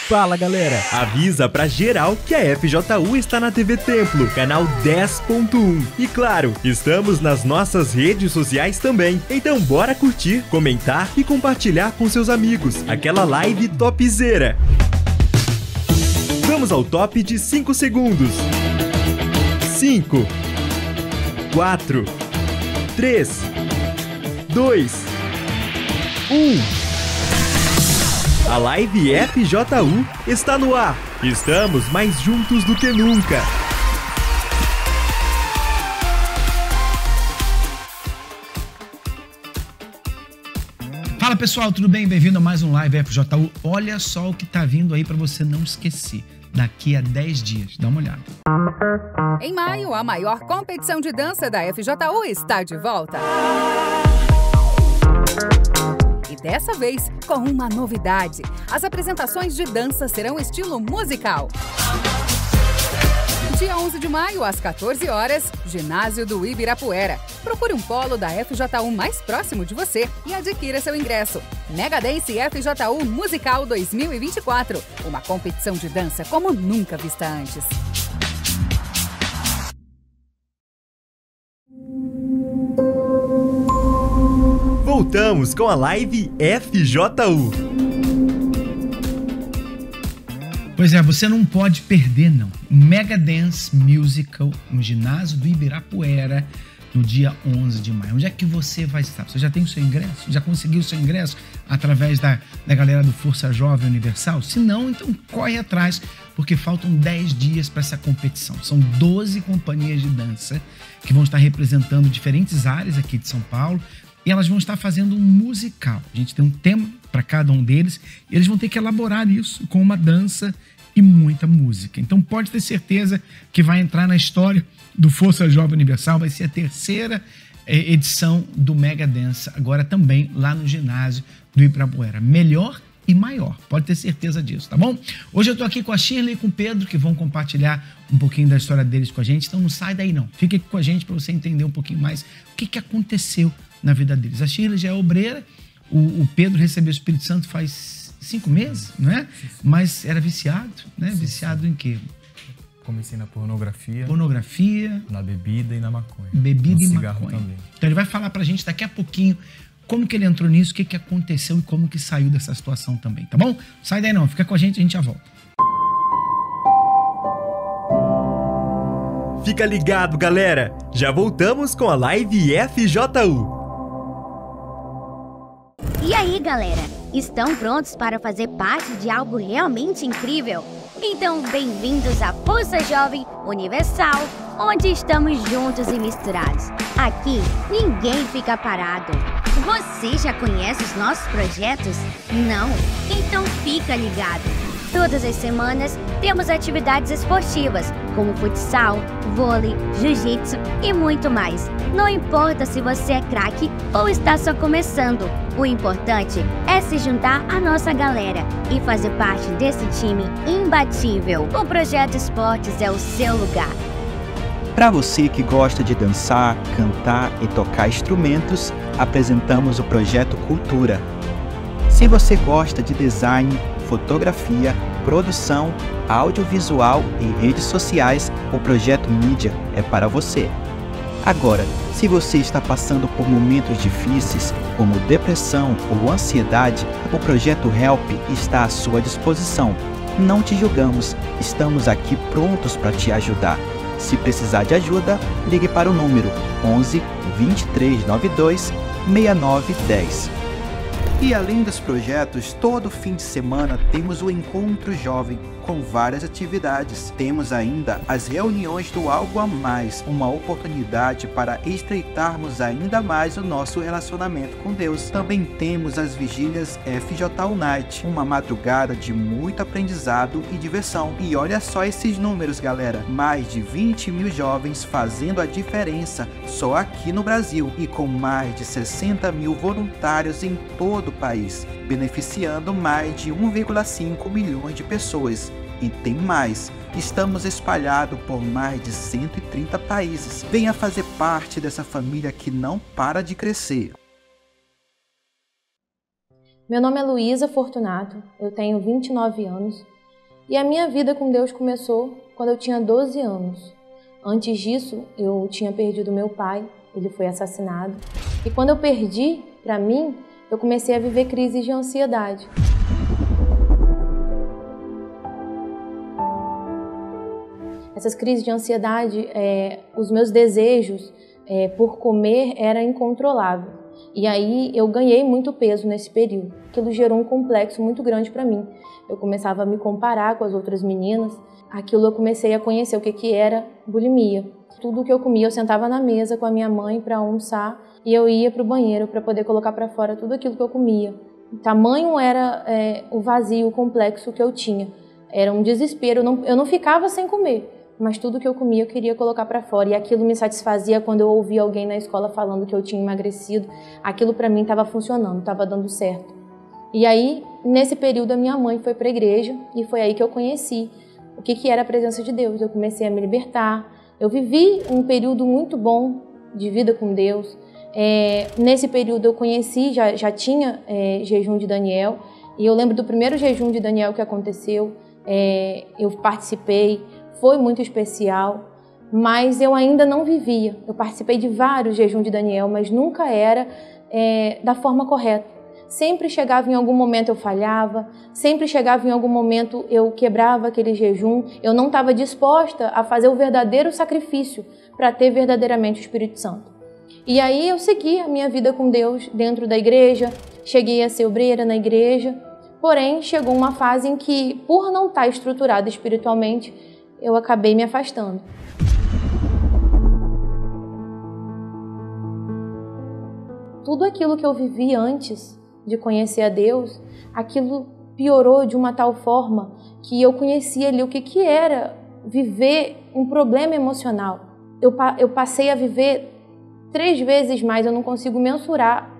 Fala galera, avisa pra geral que a FJU está na TV Templo, canal 10.1. E claro, estamos nas nossas redes sociais também. Então bora curtir, comentar e compartilhar com seus amigos aquela live topzera. Vamos ao top de 5 segundos. 5, 4, 3, 2, 1. A live FJU está no ar. Estamos mais juntos do que nunca. Fala pessoal, tudo bem? Bem-vindo a mais um live FJU. Olha só o que tá vindo aí para você não esquecer. Daqui a 10 dias, dá uma olhada. Em maio, a maior competição de dança da FJU está de volta. E dessa vez, com uma novidade. As apresentações de dança serão estilo musical. Dia 11 de maio, às 14 horas, ginásio do Ibirapuera. Procure um polo da FJU mais próximo de você e adquira seu ingresso. Mega Dance FJU Musical 2024. Uma competição de dança como nunca vista antes. Voltamos com a live FJU. Pois é, você não pode perder não. Mega Dance Musical no ginásio do Ibirapuera no dia 11 de maio. Onde é que você vai estar? Você já tem o seu ingresso? Já conseguiu o seu ingresso através da galera do Força Jovem Universal? Se não, então corre atrás, porque faltam 10 dias para essa competição. São 12 companhias de dança que vão estar representando diferentes áreas aqui de São Paulo. E elas vão estar fazendo um musical. A gente tem um tema para cada um deles e eles vão ter que elaborar isso com uma dança e muita música. Então pode ter certeza que vai entrar na história do Força Jovem Universal. Vai ser a terceira edição do Mega Dance, agora também lá no ginásio do Ibirapuera. Melhor e maior, pode ter certeza disso, tá bom? Hoje eu tô aqui com a Shirley e com o Pedro, que vão compartilhar um pouquinho da história deles com a gente. Então não sai daí não, fica aqui com a gente para você entender um pouquinho mais o que aconteceu na vida deles. A Shirley já é obreira, o Pedro recebeu o Espírito Santo faz 5 meses, não é? Mas era viciado, né? Sim, viciado em quê? Comecei na pornografia. Na bebida e na maconha. Bebida e cigarro maconha. Também. Então ele vai falar pra gente daqui a pouquinho como que ele entrou nisso, o que aconteceu e como que saiu dessa situação também, tá bom? Sai daí não, fica com a gente já volta. Fica ligado, galera. Já voltamos com a live FJU. E aí, galera? Estão prontos para fazer parte de algo realmente incrível? Então, bem-vindos à Força Jovem Universal, onde estamos juntos e misturados. Aqui, ninguém fica parado. Você já conhece os nossos projetos? Não? Então fica ligado. Todas as semanas temos atividades esportivas, como futsal, vôlei, jiu-jitsu e muito mais. Não importa se você é craque ou está só começando, o importante é se juntar à nossa galera e fazer parte desse time imbatível. O Projeto Esportes é o seu lugar. Para você que gosta de dançar, cantar e tocar instrumentos, apresentamos o Projeto Cultura. Se você gosta de design, fotografia, produção, audiovisual e redes sociais, o Projeto Mídia é para você. Agora, se você está passando por momentos difíceis, como depressão ou ansiedade, o Projeto Help está à sua disposição. Não te julgamos, estamos aqui prontos para te ajudar. Se precisar de ajuda, ligue para o número 11 2392 6910. E além dos projetos, todo fim de semana temos o Encontro Jovem, com várias atividades. Temos ainda as reuniões do Algo a Mais, uma oportunidade para estreitarmos ainda mais o nosso relacionamento com Deus. Também temos as vigílias FJU Night, uma madrugada de muito aprendizado e diversão. E olha só esses números, galera, mais de 20 mil jovens fazendo a diferença só aqui no Brasil e com mais de 60 mil voluntários em todo o país, beneficiando mais de 1,5 milhões de pessoas. E tem mais, estamos espalhados por mais de 130 países. Venha fazer parte dessa família que não para de crescer. Meu nome é Luísa Fortunato, eu tenho 29 anos, E a minha vida com Deus começou quando eu tinha 12 anos. Antes disso, eu tinha perdido meu pai, ele foi assassinado. E quando eu perdi, para mim, eu comecei a viver crises de ansiedade. Essas crises de ansiedade, os meus desejos por comer era incontrolável. E aí eu ganhei muito peso nesse período. Aquilo gerou um complexo muito grande para mim. Eu começava a me comparar com as outras meninas. Aquilo eu comecei a conhecer o que era bulimia. Tudo que eu comia, eu sentava na mesa com a minha mãe para almoçar e eu ia para o banheiro para poder colocar para fora tudo aquilo que eu comia. O tamanho era o vazio, o complexo que eu tinha. Era um desespero, eu não ficava sem comer. Mas tudo que eu comia eu queria colocar para fora e aquilo me satisfazia quando eu ouvia alguém na escola falando que eu tinha emagrecido. Aquilo para mim estava funcionando, estava dando certo. E aí, nesse período, a minha mãe foi para a igreja e foi aí que eu conheci o que era a presença de Deus. Eu comecei a me libertar. Eu vivi um período muito bom de vida com Deus. Nesse período eu conheci, já tinha jejum de Daniel. E eu lembro do primeiro jejum de Daniel que aconteceu. Eu participei. Foi muito especial, mas eu ainda não vivia. Eu participei de vários jejuns de Daniel, mas nunca era da forma correta. Sempre chegava em algum momento eu falhava, sempre chegava em algum momento eu quebrava aquele jejum. Eu não estava disposta a fazer o verdadeiro sacrifício para ter verdadeiramente o Espírito Santo. E aí eu segui a minha vida com Deus dentro da igreja, cheguei a ser obreira na igreja, porém chegou uma fase em que, por não estar estruturada espiritualmente, eu acabei me afastando. Tudo aquilo que eu vivi antes de conhecer a Deus, aquilo piorou de uma tal forma que eu conhecia ali o que era viver um problema emocional. Eu passei a viver 3 vezes mais, eu não consigo mensurar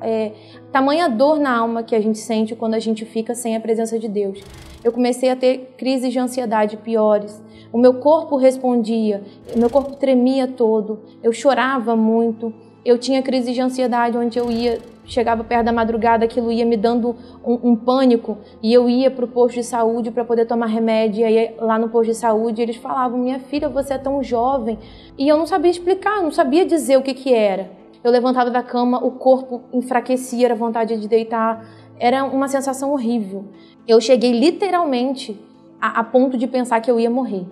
tamanha dor na alma que a gente sente quando a gente fica sem a presença de Deus. Eu comecei a ter crises de ansiedade piores, o meu corpo respondia, o meu corpo tremia todo, eu chorava muito, eu tinha crises de ansiedade onde eu chegava perto da madrugada, aquilo ia me dando um pânico e eu ia para o posto de saúde para poder tomar remédio. E aí lá no posto de saúde eles falavam: minha filha, você é tão jovem. E eu não sabia explicar, não sabia dizer o que era. Eu levantava da cama, o corpo enfraquecia, era vontade de deitar, era uma sensação horrível. Eu cheguei literalmente a ponto de pensar que eu ia morrer.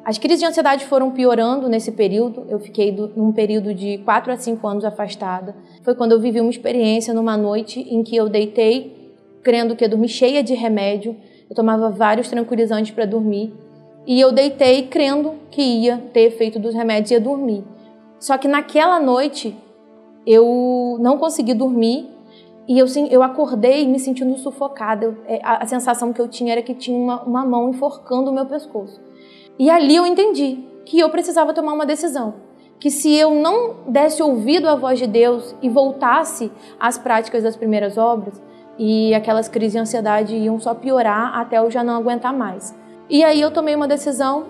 As crises de ansiedade foram piorando nesse período. Eu fiquei num período de 4 a 5 anos afastada. Foi quando eu vivi uma experiência numa noite em que eu deitei, crendo que ia dormir cheia de remédio. Eu tomava vários tranquilizantes para dormir. E eu deitei crendo que ia ter efeito dos remédios e ia dormir. Só que naquela noite eu não consegui dormir e eu acordei me sentindo sufocada. A sensação que eu tinha era que tinha uma mão enforcando o meu pescoço. E ali eu entendi que eu precisava tomar uma decisão, que se eu não desse ouvido à voz de Deus e voltasse às práticas das primeiras obras, e aquelas crises de ansiedade iam só piorar até eu já não aguentar mais. E aí eu tomei uma decisão,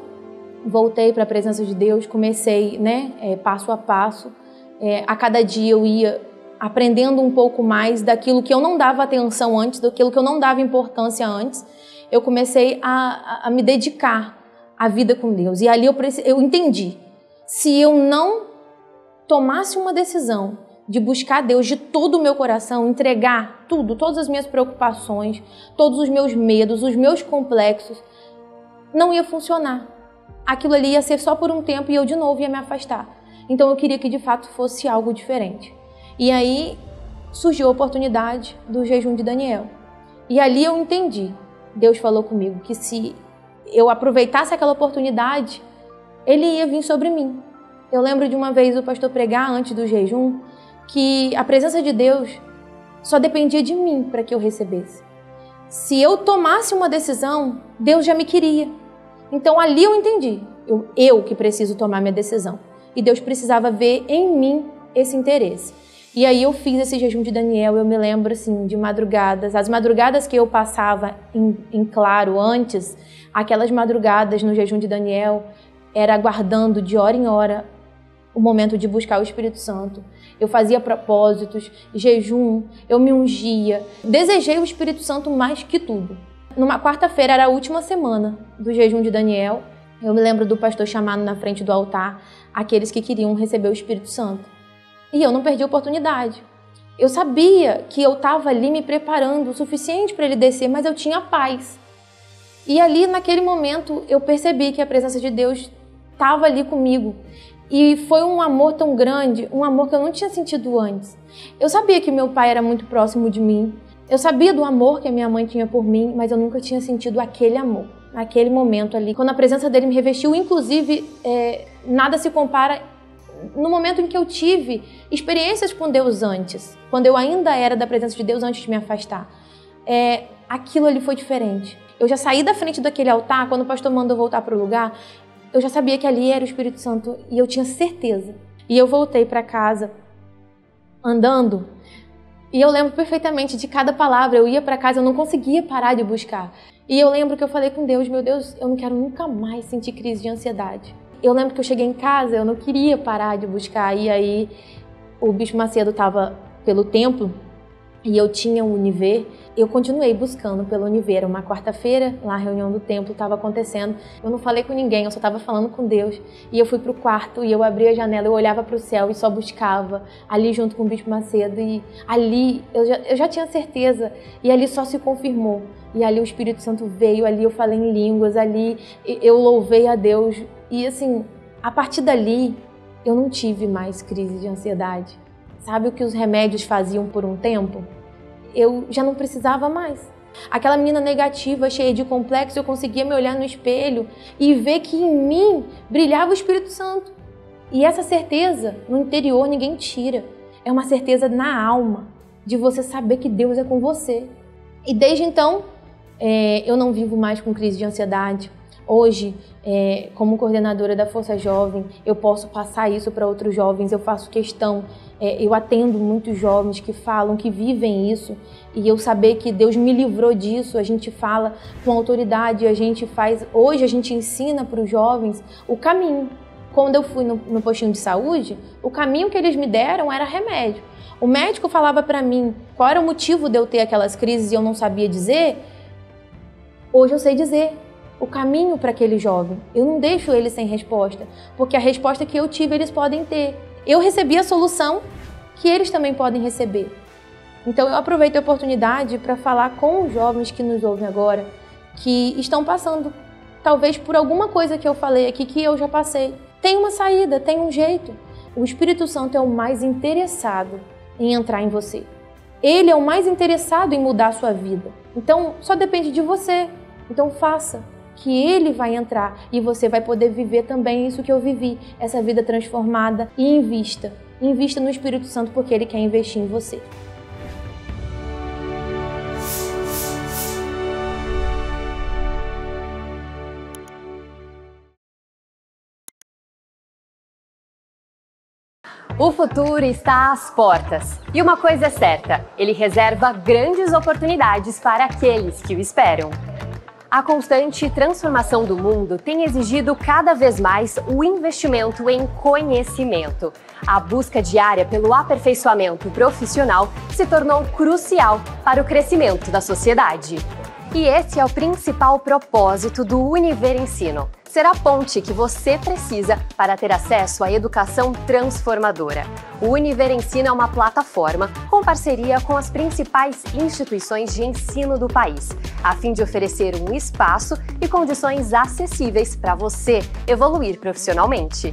voltei para a presença de Deus, comecei passo a passo, a cada dia eu ia aprendendo um pouco mais daquilo que eu não dava atenção antes, daquilo que eu não dava importância antes. Eu comecei a me dedicar a vida com Deus. E ali eu entendi, se eu não tomasse uma decisão de buscar Deus de todo o meu coração, entregar tudo, todas as minhas preocupações, todos os meus medos, os meus complexos, não ia funcionar. Aquilo ali ia ser só por um tempo e eu de novo ia me afastar. Então eu queria que de fato fosse algo diferente. E aí surgiu a oportunidade do jejum de Daniel. E ali eu entendi, Deus falou comigo que se eu aproveitasse aquela oportunidade, ele ia vir sobre mim. Eu lembro de uma vez o pastor pregar antes do jejum que a presença de Deus só dependia de mim para que eu recebesse. Se eu tomasse uma decisão, Deus já me queria. Então ali eu entendi, eu que preciso tomar minha decisão. E Deus precisava ver em mim esse interesse. E aí eu fiz esse jejum de Daniel, eu me lembro assim, de madrugadas, as madrugadas que eu passava em claro antes, aquelas madrugadas no jejum de Daniel, era aguardando de hora em hora o momento de buscar o Espírito Santo. eu fazia propósitos, jejum, eu me ungia. Desejei o Espírito Santo mais que tudo. Numa quarta-feira, era a última semana do jejum de Daniel, eu me lembro do pastor chamando na frente do altar aqueles que queriam receber o Espírito Santo. E eu não perdi a oportunidade. Eu sabia que eu estava ali me preparando o suficiente para ele descer, mas eu tinha paz. E ali, naquele momento, eu percebi que a presença de Deus estava ali comigo. E foi um amor tão grande, um amor que eu não tinha sentido antes. Eu sabia que meu pai era muito próximo de mim. Eu sabia do amor que a minha mãe tinha por mim, mas eu nunca tinha sentido aquele amor. Naquele momento ali, quando a presença dele me revestiu, inclusive, nada se compara no momento em que eu tive experiências com Deus antes, quando eu ainda era da presença de Deus antes de me afastar. Aquilo ali foi diferente. Eu já saí da frente daquele altar, quando o pastor mandou voltar para o lugar, eu já sabia que ali era o Espírito Santo e eu tinha certeza. E eu voltei para casa andando e eu lembro perfeitamente de cada palavra. Eu ia para casa, eu não conseguia parar de buscar. E eu lembro que eu falei com Deus, meu Deus, eu não quero nunca mais sentir crise de ansiedade. Eu lembro que eu cheguei em casa, eu não queria parar de buscar. E aí o Bispo Macedo estava pelo templo e eu tinha um Univer. Eu continuei buscando pelo Univer. Uma quarta-feira, lá a reunião do templo estava acontecendo. Eu não falei com ninguém, eu só estava falando com Deus. E eu fui para o quarto e eu abri a janela, eu olhava para o céu e só buscava. Ali junto com o Bispo Macedo. E ali eu já tinha certeza. E ali só se confirmou. E ali o Espírito Santo veio, ali eu falei em línguas, ali eu louvei a Deus. E assim, a partir dali, eu não tive mais crise de ansiedade. Sabe o que os remédios faziam por um tempo? Eu já não precisava mais. Aquela menina negativa, cheia de complexo, eu conseguia me olhar no espelho e ver que em mim brilhava o Espírito Santo. E essa certeza, no interior, ninguém tira. É uma certeza na alma, de você saber que Deus é com você. E desde então, eu não vivo mais com crise de ansiedade. Hoje, como coordenadora da Força Jovem, eu posso passar isso para outros jovens, eu faço questão, eu atendo muitos jovens que falam, que vivem isso, e eu saber que Deus me livrou disso, a gente fala com autoridade, hoje a gente ensina para os jovens o caminho. Quando eu fui no postinho de saúde, o caminho que eles me deram era remédio. O médico falava para mim qual era o motivo de eu ter aquelas crises e eu não sabia dizer. Hoje eu sei dizer o caminho para aquele jovem. Eu não deixo ele sem resposta, porque a resposta que eu tive eles podem ter. Eu recebi a solução que eles também podem receber. Então eu aproveito a oportunidade para falar com os jovens que nos ouvem agora, que estão passando, talvez por alguma coisa que eu falei aqui que eu já passei. Tem uma saída, tem um jeito. O Espírito Santo é o mais interessado em entrar em você. Ele é o mais interessado em mudar a sua vida. Então só depende de você. Então faça, que ele vai entrar e você vai poder viver também isso que eu vivi, essa vida transformada. E invista no Espírito Santo, porque ele quer investir em você. O futuro está às portas. E uma coisa é certa, ele reserva grandes oportunidades para aqueles que o esperam. A constante transformação do mundo tem exigido cada vez mais o investimento em conhecimento. A busca diária pelo aperfeiçoamento profissional se tornou crucial para o crescimento da sociedade. E esse é o principal propósito do Univer Ensino: ser a ponte que você precisa para ter acesso à educação transformadora. O Univer Ensino é uma plataforma com parceria com as principais instituições de ensino do país, a fim de oferecer um espaço e condições acessíveis para você evoluir profissionalmente.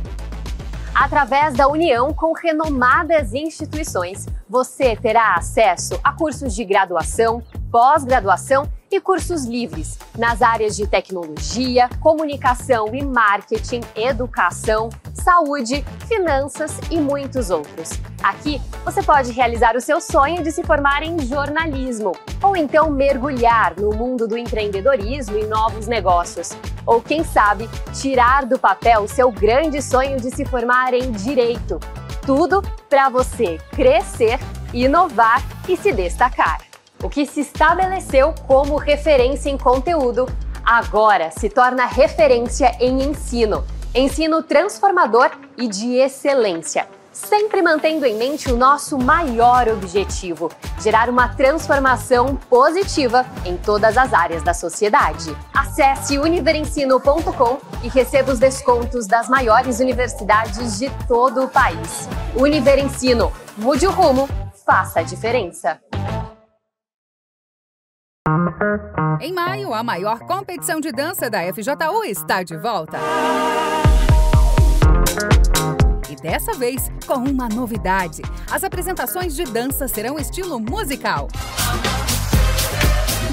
Através da união com renomadas instituições, você terá acesso a cursos de graduação, pós-graduação e cursos livres nas áreas de tecnologia, comunicação e marketing, educação, saúde, finanças e muitos outros. Aqui você pode realizar o seu sonho de se formar em jornalismo, ou então mergulhar no mundo do empreendedorismo e novos negócios, ou quem sabe tirar do papel o seu grande sonho de se formar em direito. Tudo para você crescer, inovar e se destacar. O que se estabeleceu como referência em conteúdo, agora se torna referência em ensino. Ensino transformador e de excelência. sempre mantendo em mente o nosso maior objetivo: gerar uma transformação positiva em todas as áreas da sociedade. Acesse univerensino.com e receba os descontos das maiores universidades de todo o país. Univerensino, mude o rumo, faça a diferença. Em maio, a maior competição de dança da FJU está de volta. E dessa vez, com uma novidade. As apresentações de dança serão estilo musical.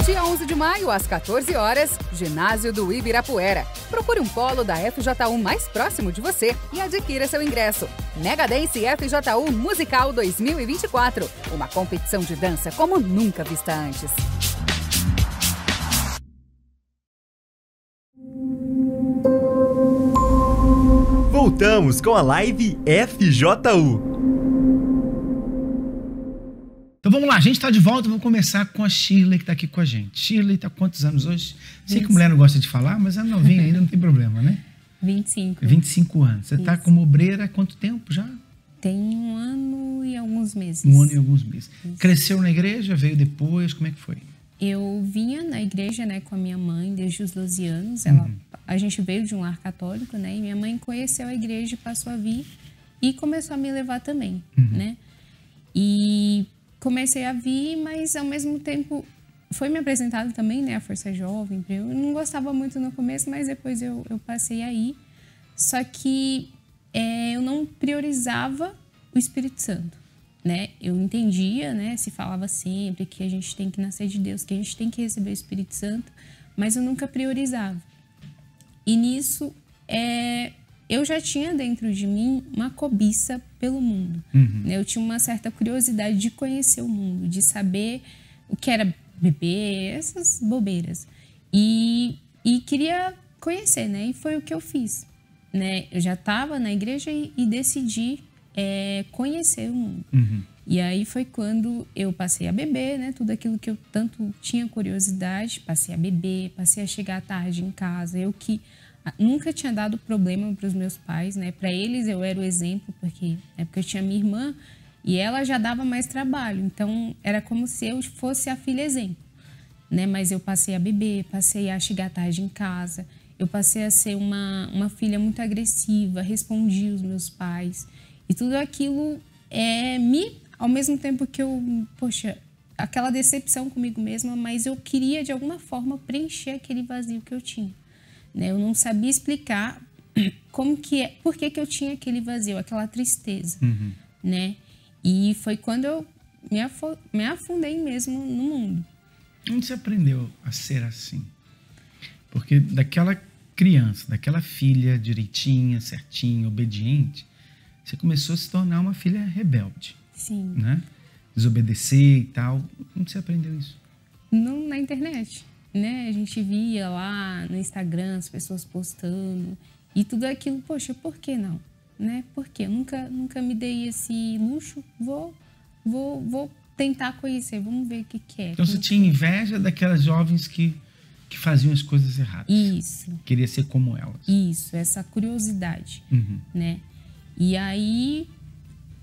Dia 11 de maio, às 14 horas, Ginásio do Ibirapuera. Procure um polo da FJU mais próximo de você e adquira seu ingresso. Megadance FJU Musical 2024. Uma competição de dança como nunca vista antes. Voltamos com a live FJU. Então vamos lá, a gente está de volta, vamos começar com a Shirley que está aqui com a gente. Shirley está quantos anos hoje? Sei que mulher não gosta de falar, mas é novinha ainda, não tem problema, né? 25. 25 anos. Você está como obreira há quanto tempo já? Tem 1 ano e alguns meses. 1 ano e alguns meses. Isso. Cresceu na igreja, veio depois, como é que foi? Eu vinha na igreja, né, com a minha mãe desde os 12 anos. A gente veio de um lar católico, né? E minha mãe conheceu a igreja e passou a vir e começou a me levar também, né? E comecei a vir, mas ao mesmo tempo foi me apresentado também, né, a Força Jovem. Eu não gostava muito no começo, mas depois eu passei a ir. Só que eu não priorizava o Espírito Santo, né? Eu entendia, né, se falava sempre que a gente tem que nascer de Deus, que a gente tem que receber o Espírito Santo, mas eu nunca priorizava. E nisso, eu já tinha dentro de mim uma cobiça pelo mundo. Né? Eu tinha uma certa curiosidade de conhecer o mundo, de saber o que era beber, essas bobeiras. E queria conhecer, né? E foi o que eu fiz. Né? Eu já estava na igreja e decidi conhecer o mundo. E aí foi quando eu passei a beber, né? Tudo aquilo que eu tanto tinha curiosidade, passei a beber, passei a chegar tarde em casa. Eu que nunca tinha dado problema para os meus pais, né? Para eles eu era o exemplo, porque eu tinha minha irmã e ela já dava mais trabalho. Então era como se eu fosse a filha exemplo, né? Mas eu passei a beber, passei a chegar tarde em casa. Eu passei a ser uma filha muito agressiva, respondi os meus pais. E tudo aquilo ao mesmo tempo que aquela decepção comigo mesma, mas eu queria de alguma forma preencher aquele vazio que eu tinha. Né? Eu não sabia explicar por que eu tinha aquele vazio, aquela tristeza. Né? E foi quando eu me afundei mesmo no mundo. Onde você aprendeu a ser assim? Porque daquela criança, daquela filha direitinha, certinha, obediente, você começou a se tornar uma filha rebelde. Sim. Né? Desobedecer e tal. Onde você aprendeu isso? Na internet. Né? A gente via lá no Instagram as pessoas postando e tudo aquilo. Poxa, por que não? Né? Por quê? Nunca me dei esse luxo. Vou tentar conhecer, vamos ver o que é. Então você tinha inveja daquelas jovens que faziam as coisas erradas. Isso. Queria ser como elas. Isso, essa curiosidade. Né? E aí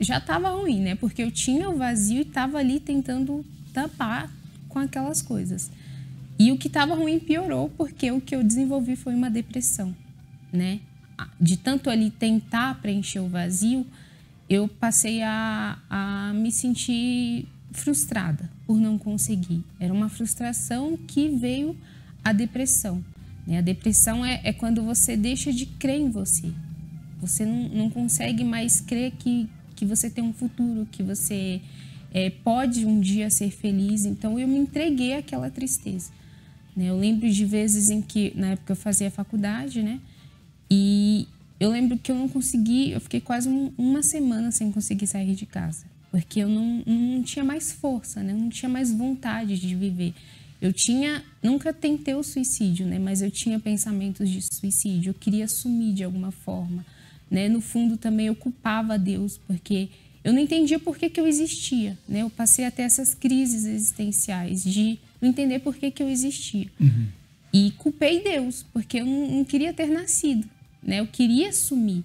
já estava ruim, né? Porque eu tinha o vazio e estava ali tentando tampar com aquelas coisas. E o que estava ruim piorou, porque o que eu desenvolvi foi uma depressão, né? De tanto ali tentar preencher o vazio, eu passei a me sentir frustrada por não conseguir. Era uma frustração que veio a depressão. Né? A depressão é quando você deixa de crer em você. Você não consegue mais crer que você tem um futuro, que você pode um dia ser feliz. Então, eu me entreguei àquela tristeza. Né? Eu lembro de vezes em que, na época eu fazia faculdade, né? E eu lembro que eu não consegui, eu fiquei quase uma semana sem conseguir sair de casa. Porque eu não tinha mais força, né? Eu não tinha mais vontade de viver. Nunca tentei o suicídio, né? Mas eu tinha pensamentos de suicídio, eu queria sumir de alguma forma. Né? No fundo também eu culpava a Deus, porque eu não entendia por que eu existia. Né? Eu passei a ter essas crises existenciais de não entender por que eu existia. E culpei Deus, porque eu não queria ter nascido. Né? Eu queria sumir.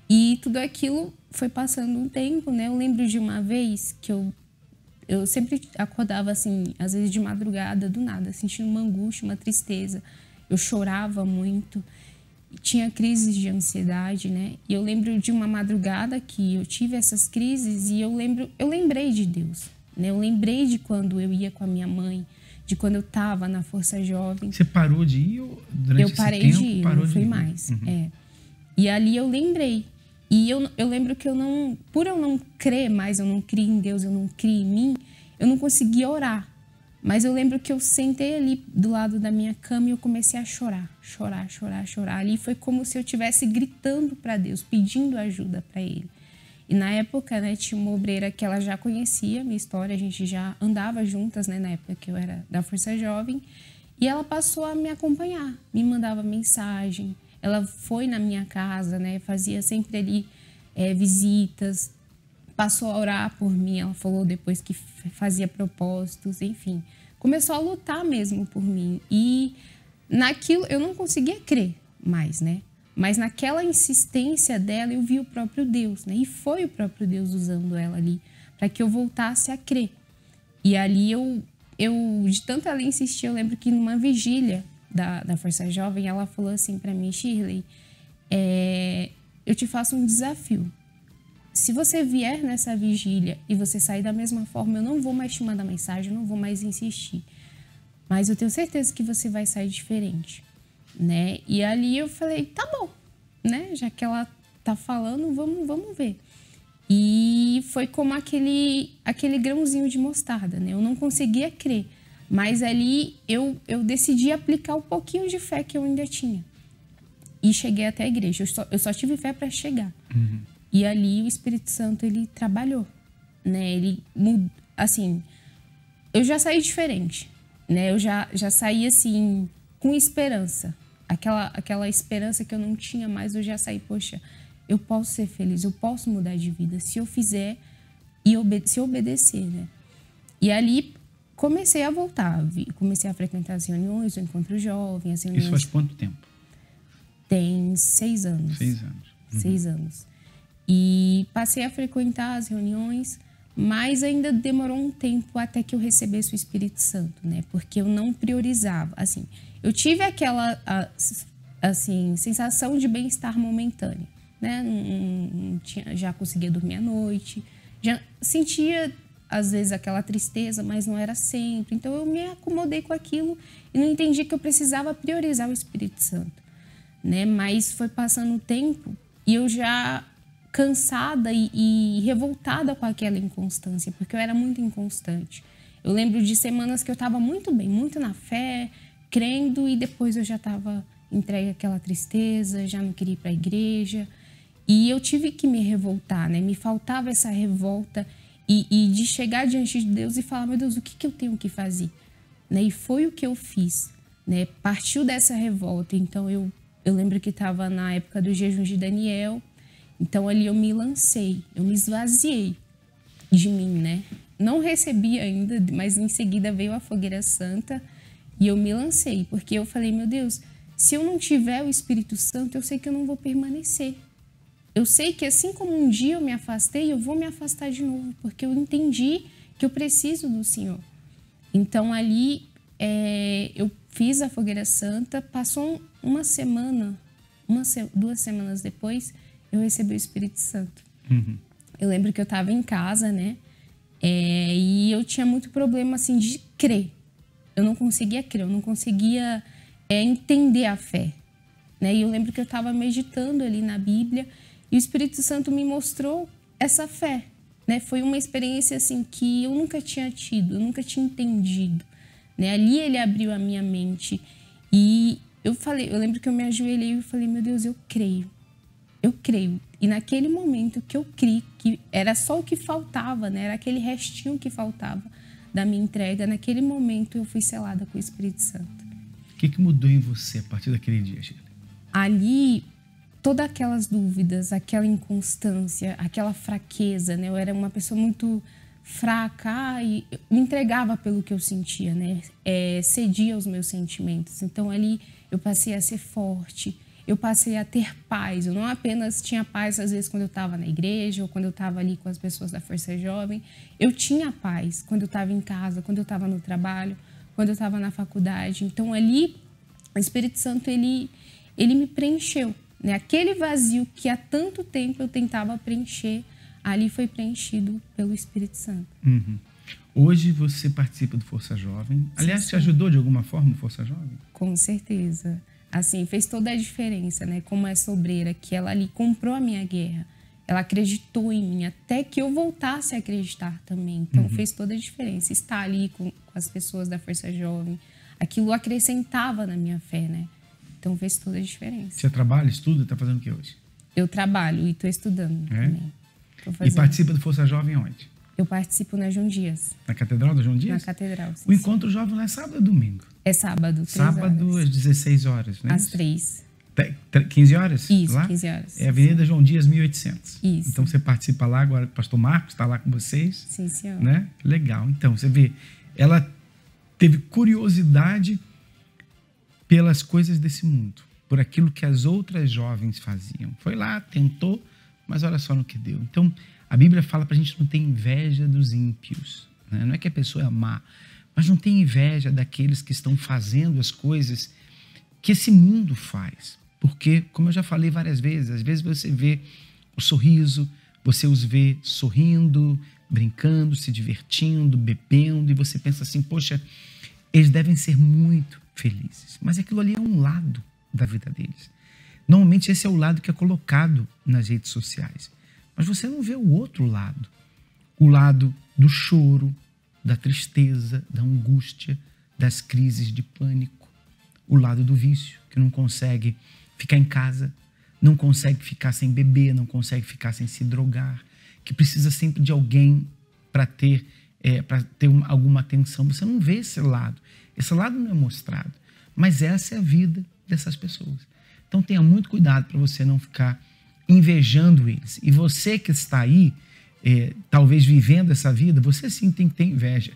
E tudo aquilo foi passando um tempo, né? Eu lembro de uma vez que eu sempre acordava assim, às vezes de madrugada, do nada, sentindo uma angústia, uma tristeza. Eu chorava muito, tinha crises de ansiedade, né? E eu lembro de uma madrugada que eu tive essas crises e eu lembrei de Deus, né? Eu lembrei de quando eu ia com a minha mãe, de quando eu estava na Força Jovem. Você parou de ir durante esse tempo? Eu parei de ir, não fui mais. Uhum. E ali eu lembrei. E eu lembro que por eu não crer mais, eu não criei em Deus, eu não criei em mim, eu não conseguia orar. Mas eu lembro que eu sentei ali do lado da minha cama e eu comecei a chorar. Ali foi como se eu estivesse gritando para Deus, pedindo ajuda para Ele. E na época, né, tinha uma obreira que ela já conhecia a minha história, a gente já andava juntas, né, na época que eu era da Força Jovem. E ela passou a me acompanhar, me mandava mensagem. Ela foi na minha casa, né, fazia sempre ali visitas, passou a orar por mim. Ela falou depois que fazia propósitos, enfim. Começou a lutar mesmo por mim. E naquilo eu não conseguia crer mais, né? Mas naquela insistência dela eu vi o próprio Deus, né? E foi o próprio Deus usando ela ali para que eu voltasse a crer. E ali eu de tanto ela insistir, eu lembro que numa vigília da Força Jovem, ela falou assim para mim: Shirley, eu te faço um desafio. Se você vier nessa vigília e você sair da mesma forma, eu não vou mais te mandar mensagem, eu não vou mais insistir. Mas eu tenho certeza que você vai sair diferente, né? E ali eu falei, tá bom, né? Já que ela tá falando, vamos ver. E foi como aquele grãozinho de mostarda, né? Eu não conseguia crer, mas ali eu decidi aplicar um pouquinho de fé que eu ainda tinha. E cheguei até a igreja. Eu só tive fé para chegar. Uhum. E ali o Espírito Santo, ele trabalhou, né? Ele, assim, eu já saí diferente, né? Eu já saí, assim, com esperança. Aquela esperança que eu não tinha mais, eu já saí, poxa, eu posso ser feliz, eu posso mudar de vida se eu fizer e se eu obedecer, né? E ali comecei a voltar, comecei a frequentar as reuniões, o encontro jovem, as reuniões... Isso faz quanto tempo? Tem 6 anos. 6 anos. Uhum. 6 anos. E passei a frequentar as reuniões, mas ainda demorou um tempo até que eu recebesse o Espírito Santo, né? Porque eu não priorizava. Assim, eu tive aquela assim, sensação de bem-estar momentâneo, né? Já conseguia dormir à noite, já sentia, às vezes, aquela tristeza, mas não era sempre. Então, eu me acomodei com aquilo e não entendi que eu precisava priorizar o Espírito Santo, né? Mas foi passando o tempo e eu já... cansada e revoltada com aquela inconstância, porque eu era muito inconstante. Eu lembro de semanas que eu estava muito bem, muito na fé, crendo, e depois eu já estava entregue àquela tristeza, já não queria ir para a igreja. E eu tive que me revoltar, né? Me faltava essa revolta e de chegar diante de Deus e falar, meu Deus, o que eu tenho que fazer? Né? E foi o que eu fiz, né? Partiu dessa revolta. Então, eu lembro que estava na época do jejum de Daniel. Então, ali eu me lancei, eu me esvaziei de mim, né? Não recebi ainda, mas em seguida veio a fogueira santa e eu me lancei. Porque eu falei, meu Deus, se eu não tiver o Espírito Santo, eu sei que eu não vou permanecer. Eu sei que assim como um dia eu me afastei, eu vou me afastar de novo, porque eu entendi que eu preciso do Senhor. Então, ali eu fiz a fogueira santa, passou uma semana, 2 semanas depois... eu recebi o Espírito Santo. Uhum. Eu lembro que eu estava em casa, né? E eu tinha muito problema, assim, de crer. Eu não conseguia crer, eu não conseguia entender a fé, né? E eu lembro que eu estava meditando ali na Bíblia e o Espírito Santo me mostrou essa fé, né? Foi uma experiência, assim, que eu nunca tinha tido, eu nunca tinha entendido, né? Ali ele abriu a minha mente e eu lembro que eu me ajoelhei e falei, meu Deus, eu creio. Eu creio. E naquele momento que eu criei, que era só o que faltava, né? Era aquele restinho que faltava da minha entrega. Naquele momento eu fui selada com o Espírito Santo. O que mudou em você a partir daquele dia, Shirley? Ali, todas aquelas dúvidas, aquela inconstância, aquela fraqueza, né? Eu era uma pessoa muito fraca e me entregava pelo que eu sentia, né? Cedia aos meus sentimentos. Então ali eu passei a ser forte. eu passei a ter paz. Eu não apenas tinha paz, às vezes, quando eu estava na igreja ou quando eu estava ali com as pessoas da Força Jovem. Eu tinha paz quando eu estava em casa, quando eu estava no trabalho, quando eu estava na faculdade. Então, ali, o Espírito Santo, ele me preencheu, né? Aquele vazio que há tanto tempo eu tentava preencher, ali foi preenchido pelo Espírito Santo. Uhum. Hoje você participa do Força Jovem. Aliás, te ajudou de alguma forma o Força Jovem? Com certeza. Assim, fez toda a diferença, né? Como essa obreira que ela ali comprou a minha guerra. Ela acreditou em mim até que eu voltasse a acreditar também. Então, fez toda a diferença. Estar ali com as pessoas da Força Jovem, aquilo acrescentava na minha fé, né? Então, fez toda a diferença. Você trabalha, estuda, está fazendo o que hoje? Eu trabalho e estou estudando também. E participa do Força Jovem onde? Eu participo na João Dias. Na Catedral da João Dias? Na Catedral, sim. O Encontro Jovem lá é sábado ou domingo? É sábado, 3 sábado horas. Às 16 horas, né? Às 3. 15 horas? Isso, lá? 15 horas. É Avenida João Dias, 1800. Isso. Então você participa lá agora, o pastor Marcos está lá com vocês. Sim, senhor. Né? Legal. Então, você vê, ela teve curiosidade pelas coisas desse mundo, por aquilo que as outras jovens faziam. Foi lá, tentou, mas olha só no que deu. Então, a Bíblia fala para a gente não ter inveja dos ímpios. Né? Não é que a pessoa é má, mas não tem inveja daqueles que estão fazendo as coisas que esse mundo faz. Porque, como eu já falei várias vezes, às vezes você vê o sorriso, você os vê sorrindo, brincando, se divertindo, bebendo, e você pensa assim, poxa, eles devem ser muito felizes. Mas aquilo ali é um lado da vida deles. Normalmente esse é o lado que é colocado nas redes sociais. Mas você não vê o outro lado. O lado do choro, da tristeza, da angústia, das crises de pânico. O lado do vício, que não consegue ficar em casa, não consegue ficar sem beber, não consegue ficar sem se drogar, que precisa sempre de alguém para ter alguma atenção. Você não vê esse lado. Esse lado não é mostrado. Mas essa é a vida dessas pessoas. Então tenha muito cuidado para você não ficar invejando eles. E você que está aí, talvez vivendo essa vida, você sim tem que ter inveja,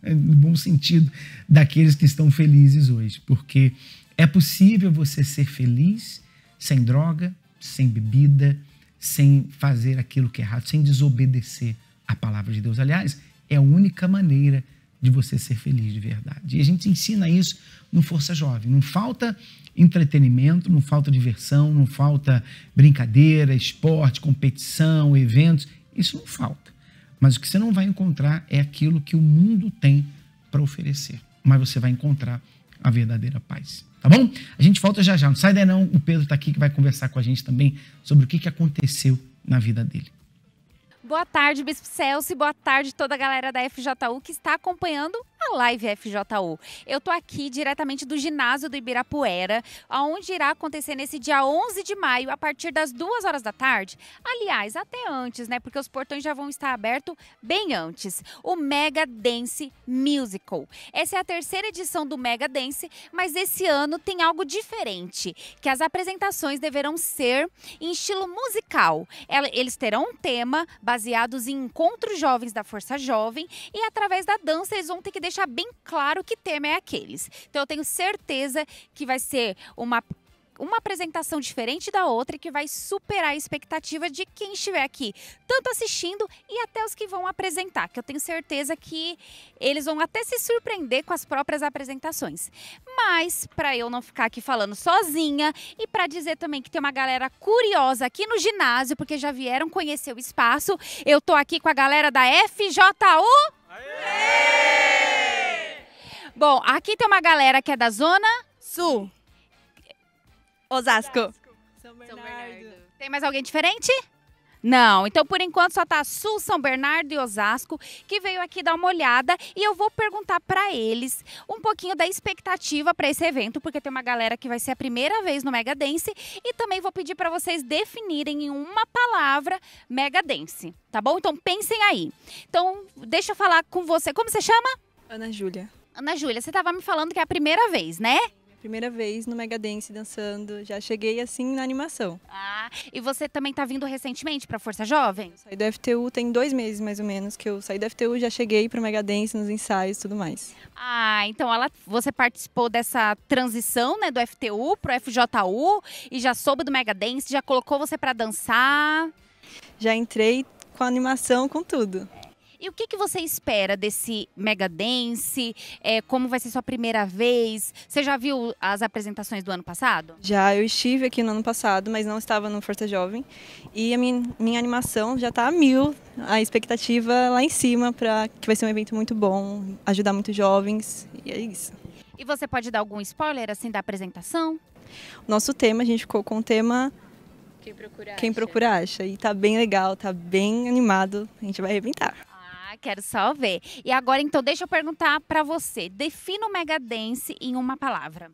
no bom sentido, daqueles que estão felizes hoje. Porque é possível você ser feliz sem droga, sem bebida, sem fazer aquilo que é errado, sem desobedecer a palavra de Deus. Aliás, é a única maneira de você ser feliz de verdade. E a gente ensina isso no Força Jovem. Não falta entretenimento, não falta diversão, não falta brincadeira, esporte, competição, eventos. Isso não falta. Mas o que você não vai encontrar é aquilo que o mundo tem para oferecer. Mas você vai encontrar a verdadeira paz. Tá bom? A gente volta já já. Não sai daí não. O Pedro está aqui que vai conversar com a gente também sobre o que aconteceu na vida dele. Boa tarde, Bispo Celso, e boa tarde toda a galera da FJU que está acompanhando a Live FJU. Eu tô aqui diretamente do ginásio do Ibirapuera, onde irá acontecer nesse dia 11 de maio, a partir das 2 horas da tarde. Aliás, até antes, né? Porque os portões já vão estar abertos bem antes. O Mega Dance Musical. Essa é a 3ª edição do Mega Dance, mas esse ano tem algo diferente, que as apresentações deverão ser em estilo musical. Eles terão um tema baseados em encontros jovens da Força Jovem e através da dança eles vão ter que deixar bem claro que tema é aqueles. Então eu tenho certeza que vai ser uma apresentação diferente da outra e que vai superar a expectativa de quem estiver aqui, tanto assistindo e até os que vão apresentar, que eu tenho certeza que eles vão até se surpreender com as próprias apresentações. Mas, para eu não ficar aqui falando sozinha e para dizer também que tem uma galera curiosa aqui no ginásio, porque já vieram conhecer o espaço, eu tô aqui com a galera da FJU. Aê! Bom, aqui tem uma galera que é da Zona Sul. Osasco. São Bernardo. Tem mais alguém diferente? Não, então por enquanto só tá Sul, São Bernardo e Osasco, que veio aqui dar uma olhada e eu vou perguntar para eles um pouquinho da expectativa para esse evento, porque tem uma galera que vai ser a primeira vez no Mega Dance e também vou pedir para vocês definirem em uma palavra Mega Dance, tá bom? Então pensem aí. Então deixa eu falar com você, como você chama? Ana Júlia. Ana Júlia, você tava me falando que é a primeira vez, né? Primeira vez no Megadance dançando, já cheguei assim na animação. Ah, e você também tá vindo recentemente pra Força Jovem? Saí do FTU tem 2 meses mais ou menos que eu saí do FTU, já cheguei pro Megadance nos ensaios e tudo mais. Ah, então você participou dessa transição, né, do FTU pro FJU e já soube do Megadance, já colocou você pra dançar? Já entrei com a animação, com tudo. E o que você espera desse Megadance? Como vai ser sua primeira vez? Você já viu as apresentações do ano passado? Já, eu estive aqui no ano passado, mas não estava no Força Jovem. E a minha animação já está a 1000. A expectativa lá em cima, que vai ser um evento muito bom, ajudar muitos jovens, e é isso. E você pode dar algum spoiler assim da apresentação? Nosso tema, a gente ficou com o tema Quem Procura Acha. E tá bem legal, tá bem animado, a gente vai arrebentar. Quero só ver. E agora, então, deixa eu perguntar pra você. Defina o Megadance em uma palavra.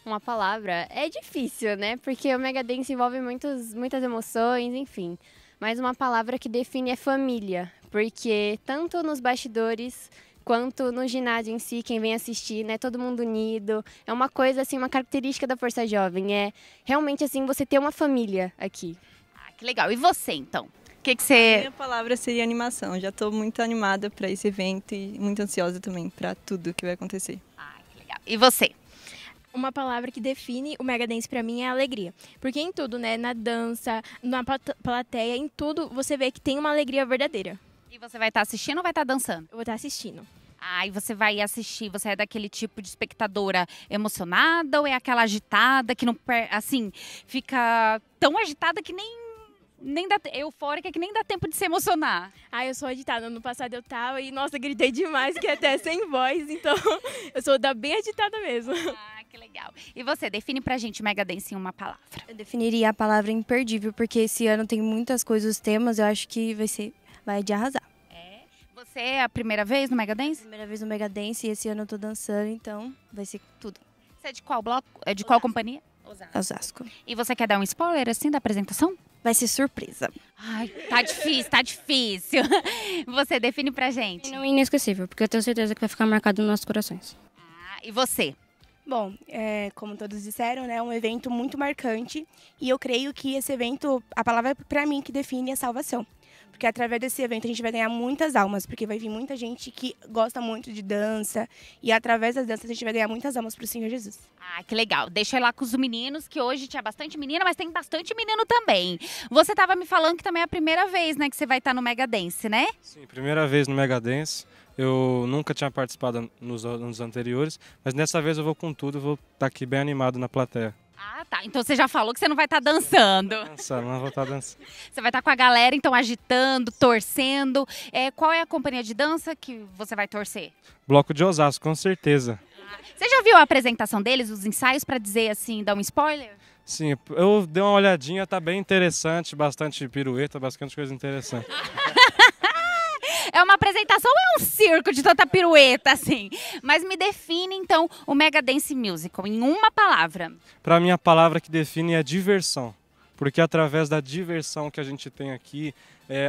Uma palavra é difícil, né? Porque o Megadance envolve muitas emoções, enfim. Mas uma palavra que define é família. Porque tanto nos bastidores quanto no ginásio em si, quem vem assistir, né? Todo mundo unido. É uma coisa, assim, uma característica da Força Jovem. É realmente, assim, você ter uma família aqui. Ah, que legal. E você, então? Que você... A minha palavra seria animação. Já estou muito animada para esse evento e muito ansiosa também para tudo que vai acontecer. Ah, que legal. E você? Uma palavra que define o Megadance para mim é alegria. Porque em tudo, né? Na dança, na plateia, em tudo, você vê que tem uma alegria verdadeira. E você vai estar assistindo ou vai estar dançando? Eu vou estar assistindo. Ah, e você vai assistir, você é daquele tipo de espectadora emocionada ou é aquela agitada que não, assim, fica tão agitada que nem dá, eufórica que nem dá tempo de se emocionar? Ah, eu sou agitada. No passado eu tava e, nossa, gritei demais, que até sem voz. Então, eu sou bem agitada mesmo. Ah, que legal. E você, define pra gente o Megadance em uma palavra. Eu definiria a palavra imperdível, porque esse ano tem muitas coisas, os temas, eu acho que vai de arrasar. Você é a primeira vez no Megadance? Primeira vez no Megadance e esse ano eu tô dançando, então vai ser tudo. Você é de qual bloco? É de qual companhia? Osasco. E você quer dar um spoiler, assim, da apresentação? Vai ser surpresa. Ai, tá difícil. Você define pra gente. Não é inesquecível, porque eu tenho certeza que vai ficar marcado nos nossos corações. Ah, e você? Bom, como todos disseram, né, é um evento muito marcante e eu creio que esse evento, a palavra para mim que define é salvação. Porque através desse evento a gente vai ganhar muitas almas, porque vai vir muita gente que gosta muito de dança e através das danças a gente vai ganhar muitas almas para o Senhor Jesus. Ah, que legal. Deixa eu ir lá com os meninos, que hoje tinha bastante menina, mas tem bastante menino também. Você estava me falando que também é a primeira vez, né, que você vai estar no Megadance, né? Sim, primeira vez no Megadance. Eu nunca tinha participado nos anos anteriores, mas dessa vez eu vou com tudo, vou estar aqui bem animado na plateia. Ah, tá. Então você já falou que você não vai estar dançando. Não vou estar dançando. Você vai estar com a galera, então, agitando, torcendo. Qual é a companhia de dança que você vai torcer? Bloco de Osasco, com certeza. Você já viu a apresentação deles, os ensaios, para dizer assim, dar um spoiler? Sim, eu dei uma olhadinha, tá bem interessante, bastante pirueta, bastante coisa interessante. É uma apresentação, é um circo de tanta pirueta, assim. Mas me define, então, o Megadance Musical em uma palavra. Para mim, a palavra que define é diversão. Porque através da diversão que a gente tem aqui,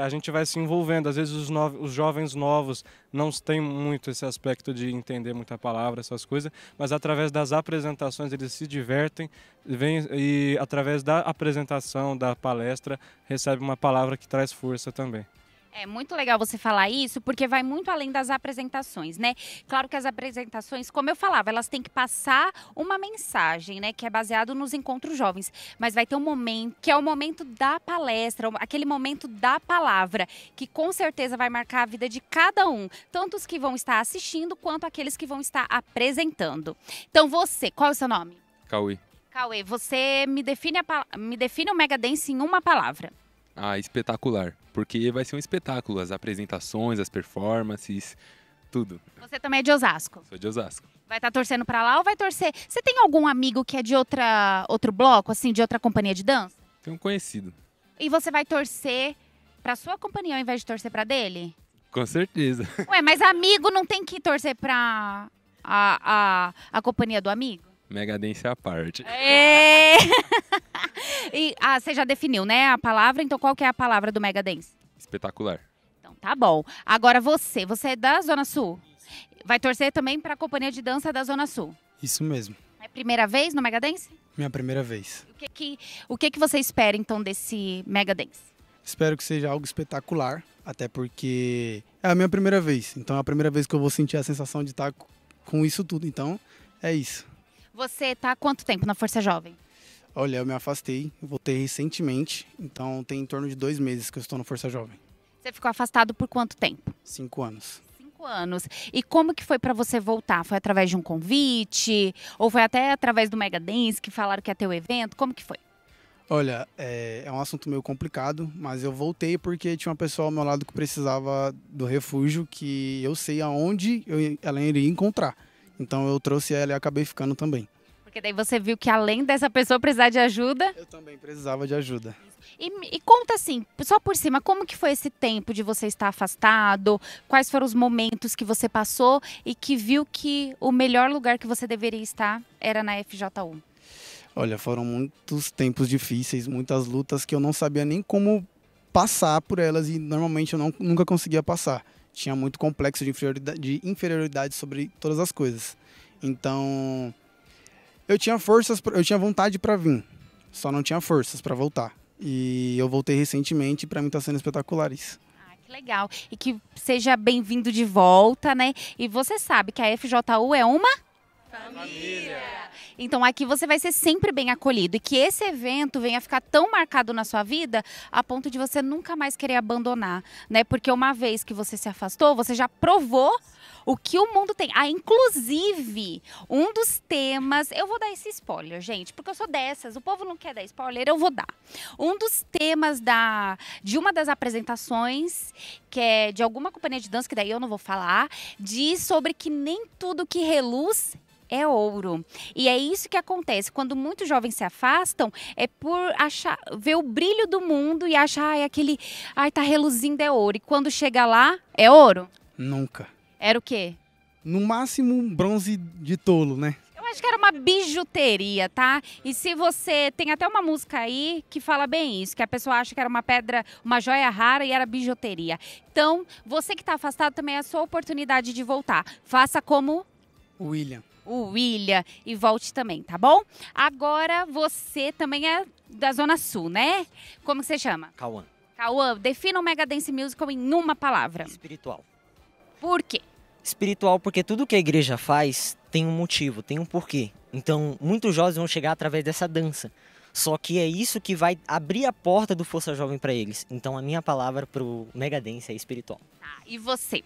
a gente vai se envolvendo. Às vezes os jovens novos não têm muito esse aspecto de entender muita palavra, essas coisas, mas através das apresentações eles se divertem e através da apresentação, da palestra, recebe uma palavra que traz força também. É muito legal você falar isso, porque vai muito além das apresentações, né? Claro que as apresentações, como eu falava, elas têm que passar uma mensagem, né? Que é baseado nos encontros jovens. Mas vai ter um momento, que é o momento da palestra, aquele momento da palavra, que com certeza vai marcar a vida de cada um. Tanto os que vão estar assistindo, quanto aqueles que vão estar apresentando. Então você, qual é o seu nome? Cauê. Cauê, você me define o Megadance em uma palavra. Ah, espetacular. Porque vai ser um espetáculo, as apresentações, as performances, tudo. Você também é de Osasco? Sou de Osasco. Vai estar torcendo pra lá ou vai torcer? Você tem algum amigo que é de outro bloco, assim, de outra companhia de dança? Tem um conhecido. E você vai torcer pra sua companhia ao invés de torcer pra dele? Com certeza. Ué, mas amigo não tem que torcer pra a companhia do amigo? Megadance à parte. É. E, você já definiu, né, a palavra, então qual que é a palavra do Megadance? Espetacular. Então tá bom. Agora você é da Zona Sul? Vai torcer também para a companhia de dança da Zona Sul? Isso mesmo. É a primeira vez no Mega Dance? Minha primeira vez. O que você espera, então, desse Mega Dance? Espero que seja algo espetacular, até porque é a minha primeira vez. Então é a primeira vez que eu vou sentir a sensação de estar com isso tudo. Então, é isso. Você está há quanto tempo na Força Jovem? Olha, eu me afastei, voltei recentemente. Então tem em torno de 2 meses que eu estou na Força Jovem. Você ficou afastado por quanto tempo? 5 anos. 5 anos. E como que foi para você voltar? Foi através de um convite? Ou foi até através do Mega Dance que falaram que ia ter o evento? Como que foi? Olha, é um assunto meio complicado, mas eu voltei porque tinha uma pessoa ao meu lado que precisava do refúgio, que eu sei aonde ela iria encontrar. Então eu trouxe ela e acabei ficando também. Porque daí você viu que além dessa pessoa precisar de ajuda... Eu também precisava de ajuda. E conta assim, só por cima, como que foi esse tempo de você estar afastado? Quais foram os momentos que você passou e que viu que o melhor lugar que você deveria estar era na FJU? Olha, foram muitos tempos difíceis, muitas lutas que eu não sabia nem como passar por elas e normalmente eu nunca conseguia passar. Tinha muito complexo de inferioridade sobre todas as coisas. Então, eu tinha vontade para vir, só não tinha forças para voltar. E eu voltei recentemente e para mim está sendo espetacular isso. Que legal. E que seja bem-vindo de volta, né? E você sabe que a FJU é uma... família! Então aqui você vai ser sempre bem acolhido e que esse evento venha ficar tão marcado na sua vida a ponto de você nunca mais querer abandonar, né? Porque uma vez que você se afastou, você já provou o que o mundo tem. Inclusive, um dos temas... Eu vou dar esse spoiler, gente, porque eu sou dessas. O povo não quer dar spoiler, eu vou dar. Um dos temas de uma das apresentações, que é de alguma companhia de dança, que daí eu não vou falar, diz sobre que nem tudo que reluz é ouro. E é isso que acontece. Quando muitos jovens se afastam, é por ver o brilho do mundo e achar, tá reluzindo, é ouro. E quando chega lá, é ouro? Nunca. Era o quê? No máximo um bronze de tolo, né? Eu acho que era uma bijuteria, tá? E se você... Tem até uma música aí que fala bem isso, que a pessoa acha que era uma pedra, uma joia rara e era bijuteria. Então, você que tá afastado também é a sua oportunidade de voltar. Faça como... o William e volte também, tá bom? Agora você também é da Zona Sul, né? Como você chama? Cauã. Cauã, defina o Mega Dance Musical em uma palavra. Espiritual. Por quê? Espiritual porque tudo que a igreja faz tem um motivo, tem um porquê. Então, muitos jovens vão chegar através dessa dança. Só que é isso que vai abrir a porta do Força Jovem para eles. Então, a minha palavra pro Mega Dance é espiritual. Tá, e você?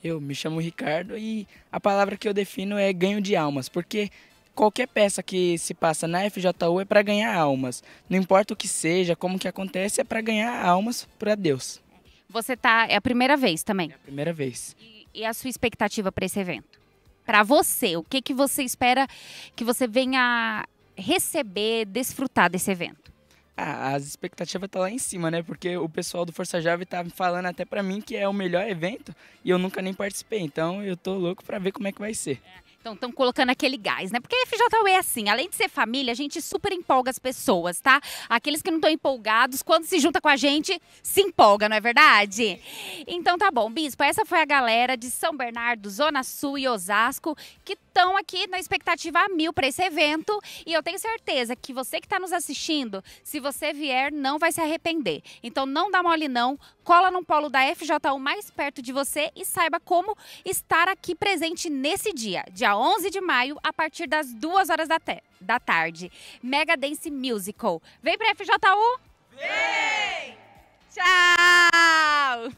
Eu me chamo Ricardo e a palavra que eu defino é ganho de almas, porque qualquer peça que se passa na FJU é para ganhar almas. Não importa o que seja, como que acontece, é para ganhar almas para Deus. Você é a primeira vez também? É a primeira vez. E a sua expectativa para esse evento? Para você, o que você espera que você venha receber, desfrutar desse evento? As expectativas estão lá em cima, né? Porque o pessoal do Força Jovem tá falando até pra mim que é o melhor evento e eu nunca nem participei. Então eu tô louco pra ver como é que vai ser. Então estão colocando aquele gás, né? Porque a FJU é assim, além de ser família, a gente super empolga as pessoas, tá? Aqueles que não estão empolgados, quando se junta com a gente, se empolga, não é verdade? Então tá bom, Bispo, essa foi a galera de São Bernardo, Zona Sul e Osasco, que estão aqui na expectativa a 1000 para esse evento. E eu tenho certeza que você que está nos assistindo, se você vier, não vai se arrepender. Então não dá mole não, cola num polo da FJU mais perto de você e saiba como estar aqui presente nesse dia 11 de maio, a partir das 2 horas da tarde. Mega Dance Musical. Vem pra FJU? Vem! Tchau!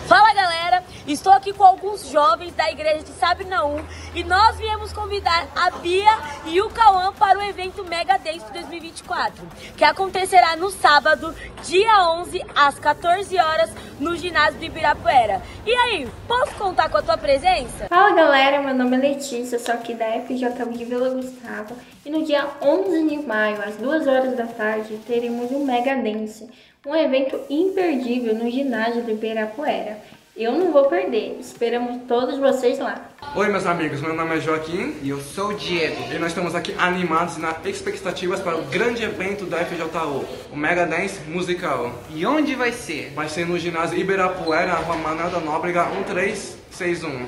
Fala galera, estou aqui com alguns jovens da igreja de Sabinaú e nós viemos convidar a Bia e o Cauã para o evento Mega Dance 2024, que acontecerá no sábado, dia 11, às 14 horas, no ginásio do Ibirapuera. E aí, posso contar com a tua presença? Fala galera, meu nome é Letícia, sou aqui da FJU de Vila Gustavo e no dia 11 de maio, às 2 horas da tarde, teremos um Mega Dance. Um evento imperdível no ginásio do Ibirapuera. Eu não vou perder, esperamos todos vocês lá. Oi meus amigos, meu nome é Joaquim e eu sou o Diego. E nós estamos aqui animados e nas expectativas para o grande evento da FJU, o Mega Dance Musical. E onde vai ser? Vai ser no ginásio Ibirapuera, Rua Manuel da Nóbrega 1361.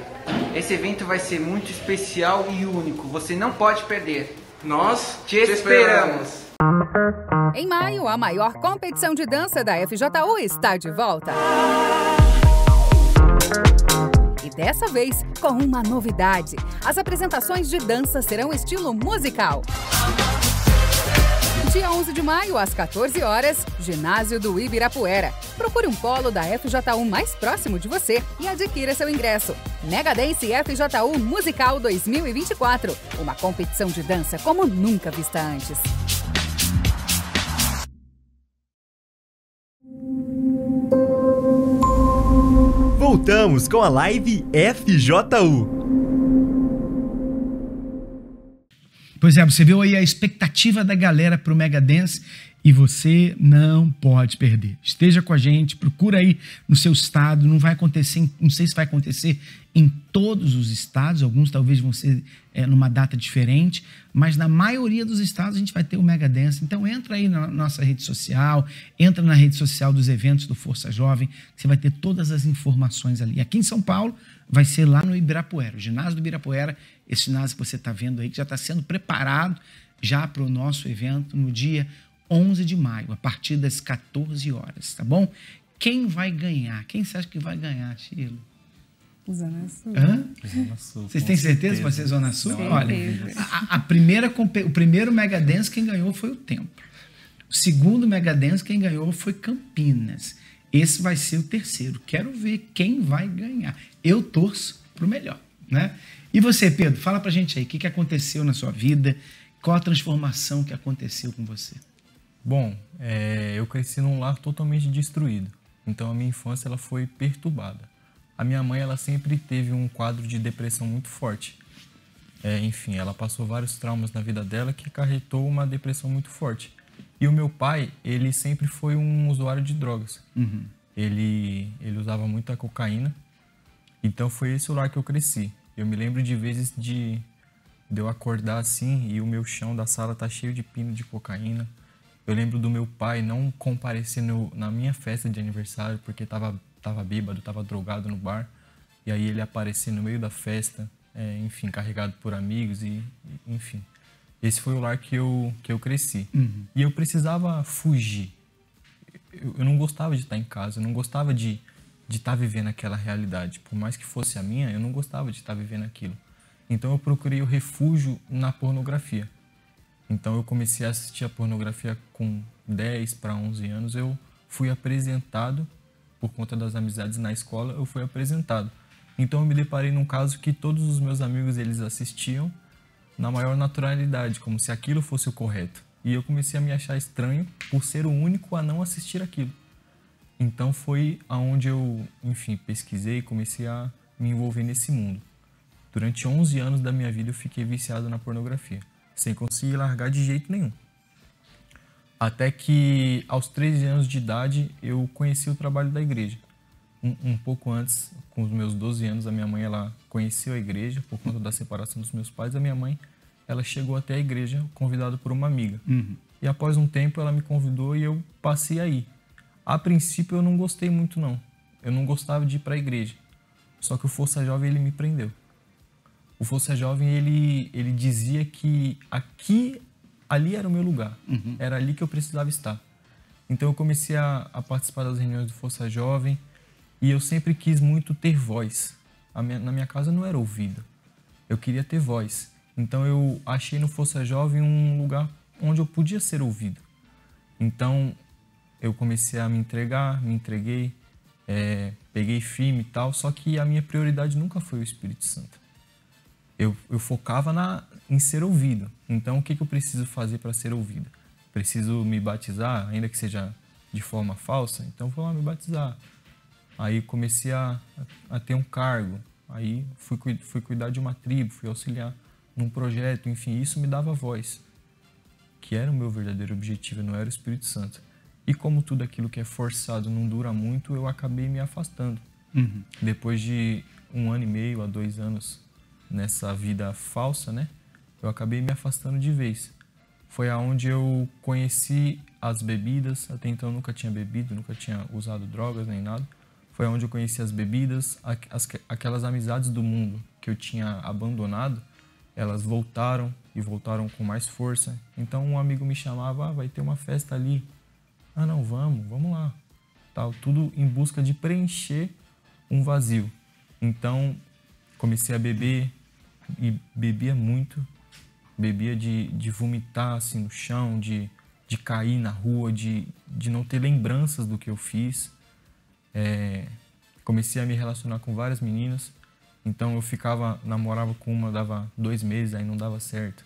Esse evento vai ser muito especial e único. Você não pode perder. Nós te esperamos. Em maio, a maior competição de dança da FJU está de volta. E dessa vez, com uma novidade. As apresentações de dança serão estilo musical. Dia 11 de maio, às 14 horas, Ginásio do Ibirapuera. Procure um polo da FJU mais próximo de você e adquira seu ingresso. Megadance FJU Musical 2024. Uma competição de dança como nunca vista antes. Voltamos com a live FJU. Pois é, você viu aí a expectativa da galera pro Megadance e você não pode perder. Esteja com a gente, procura aí no seu estado, não vai acontecer, não sei se vai acontecer em todos os estados, alguns talvez vão ser numa data diferente, mas na maioria dos estados a gente vai ter o Megadance. Então entra aí na nossa rede social, entra na rede social dos eventos do Força Jovem, você vai ter todas as informações ali. Aqui em São Paulo vai ser lá no Ibirapuera, o ginásio do Ibirapuera, esse ginásio que você está vendo aí, que já está sendo preparado já para o nosso evento no dia 11 de maio, a partir das 14 horas, tá bom? Quem vai ganhar? Quem você acha que vai ganhar, Chilo? Zona Sul. Hã? Zona Sul. Vocês têm certeza que vai ser Zona Sul? Sim. Olha, o primeiro Megadance quem ganhou foi o Templo. O segundo Megadance quem ganhou foi Campinas. Esse vai ser o terceiro. Quero ver quem vai ganhar. Eu torço pro melhor, né? E você, Pedro, fala pra gente aí, o que aconteceu na sua vida? Qual a transformação que aconteceu com você? Bom, eu cresci num lar totalmente destruído. Então a minha infância ela foi perturbada. A minha mãe ela sempre teve um quadro de depressão muito forte. Enfim, ela passou vários traumas na vida dela que acarretou uma depressão muito forte. E o meu pai, ele sempre foi um usuário de drogas. Uhum. Ele usava muita cocaína. Então foi esse o lar que eu cresci. Eu me lembro de vezes de eu acordar assim e o meu chão da sala tá cheio de pino de cocaína. Eu lembro do meu pai não comparecer na minha festa de aniversário porque tava bêbado, tava drogado no bar. E aí ele aparecer no meio da festa, enfim, carregado por amigos e enfim. Esse foi o lar que eu cresci. Uhum. E eu precisava fugir. Eu não gostava de estar em casa, eu não gostava de estar vivendo aquela realidade. Por mais que fosse a minha, eu não gostava de estar vivendo aquilo. Então eu procurei o refúgio na pornografia. Então eu comecei a assistir a pornografia com 10 para 11 anos. Eu fui apresentado, por conta das amizades na escola, eu fui apresentado. Então eu me deparei num caso que todos os meus amigos eles assistiam na maior naturalidade, como se aquilo fosse o correto. E eu comecei a me achar estranho por ser o único a não assistir aquilo. Então foi aonde eu, enfim, pesquisei e comecei a me envolver nesse mundo. Durante 11 anos da minha vida eu fiquei viciado na pornografia, sem conseguir largar de jeito nenhum. Até que aos 13 anos de idade eu conheci o trabalho da igreja. Um pouco antes, com os meus 12 anos, a minha mãe ela conheceu a igreja por conta da separação dos meus pais. A minha mãe ela chegou até a igreja convidada por uma amiga. Uhum. E após um tempo ela me convidou e eu passei a ir. A princípio eu não gostei muito não. Eu não gostava de ir para a igreja. Só que o Força Jovem ele me prendeu. O Força Jovem ele dizia que ali era o meu lugar. Uhum. Era ali que eu precisava estar. Então eu comecei a participar das reuniões do Força Jovem e eu sempre quis muito ter voz. Na minha casa não era ouvido. Eu queria ter voz. Então eu achei no Força Jovem um lugar onde eu podia ser ouvido. Então eu comecei a me entreguei, peguei firme e tal, só que a minha prioridade nunca foi o Espírito Santo. Eu focava em ser ouvido. Então o que eu preciso fazer para ser ouvido? Preciso me batizar, ainda que seja de forma falsa? Então vou lá me batizar. Aí comecei a ter um cargo, aí fui cuidar de uma tribo, fui auxiliar num projeto, enfim, isso me dava voz, que era o meu verdadeiro objetivo, não era o Espírito Santo. E como tudo aquilo que é forçado não dura muito, eu acabei me afastando. Uhum. Depois de 1 ano e meio a 2 anos nessa vida falsa, né, eu acabei me afastando de vez. Foi aonde eu conheci as bebidas, até então eu nunca tinha bebido, nunca tinha usado drogas nem nada. Foi onde eu conheci as bebidas, aquelas amizades do mundo, eu tinha abandonado, elas voltaram e voltaram com mais força. Então um amigo me chamava, vai ter uma festa ali. Ah, não, vamos lá. Tal, tudo em busca de preencher um vazio. Então comecei a beber e bebia muito. Bebia de vomitar assim no chão, de cair na rua, de não ter lembranças do que eu fiz. Comecei a me relacionar com várias meninas. Então eu namorava com uma, dava 2 meses, aí não dava certo.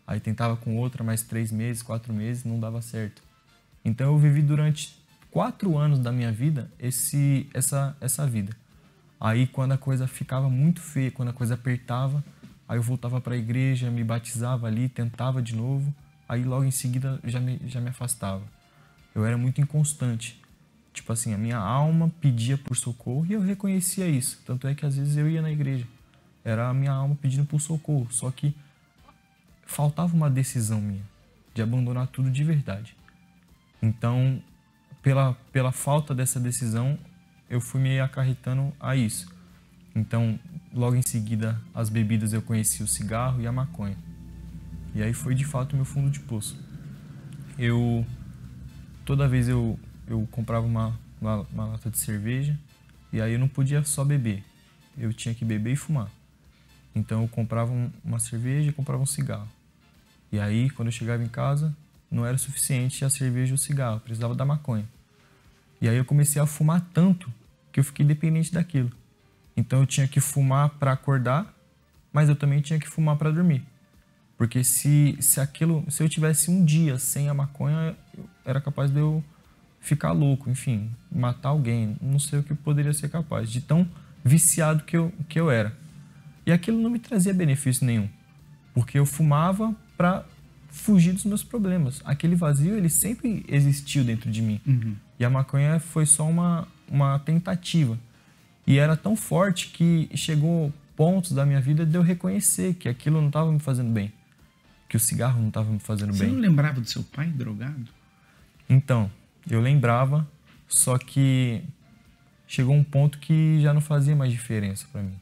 Aí tentava com outra, mais 3 meses, 4 meses, não dava certo. Então eu vivi durante 4 anos da minha vida essa vida. Aí quando a coisa ficava muito feia, quando a coisa apertava, aí eu voltava para a igreja, me batizava ali, tentava de novo. Aí logo em seguida já me afastava. Eu era muito inconstante. Tipo assim, a minha alma pedia por socorro e eu reconhecia isso. Tanto é que às vezes eu ia na igreja. Era a minha alma pedindo por socorro. Só que faltava uma decisão minha de abandonar tudo de verdade. Então, pela falta dessa decisão, eu fui me acarretando a isso. Então, logo em seguida, as bebidas eu conheci o cigarro e a maconha. E aí foi de fato o meu fundo de poço. Toda vez eu comprava uma lata de cerveja e aí eu não podia só beber. Eu tinha que beber e fumar. Então eu comprava uma cerveja e comprava um cigarro. E aí, quando eu chegava em casa, não era suficiente a cerveja e o cigarro, eu precisava da maconha. E aí eu comecei a fumar tanto que eu fiquei dependente daquilo. Então eu tinha que fumar para acordar, mas eu também tinha que fumar para dormir. Porque se eu tivesse um dia sem a maconha, era capaz de eu ficar louco, enfim, matar alguém, não sei o que eu poderia ser capaz, de tão viciado que eu era. E aquilo não me trazia benefício nenhum, porque eu fumava para fugir dos meus problemas. Aquele vazio, ele sempre existiu dentro de mim. E a maconha foi só uma tentativa. E era tão forte que chegou pontos da minha vida de eu reconhecer que aquilo não estava me fazendo bem, que o cigarro não estava me fazendo bem. Você não lembrava do seu pai drogado? Então, eu lembrava, só que chegou um ponto que já não fazia mais diferença para mim.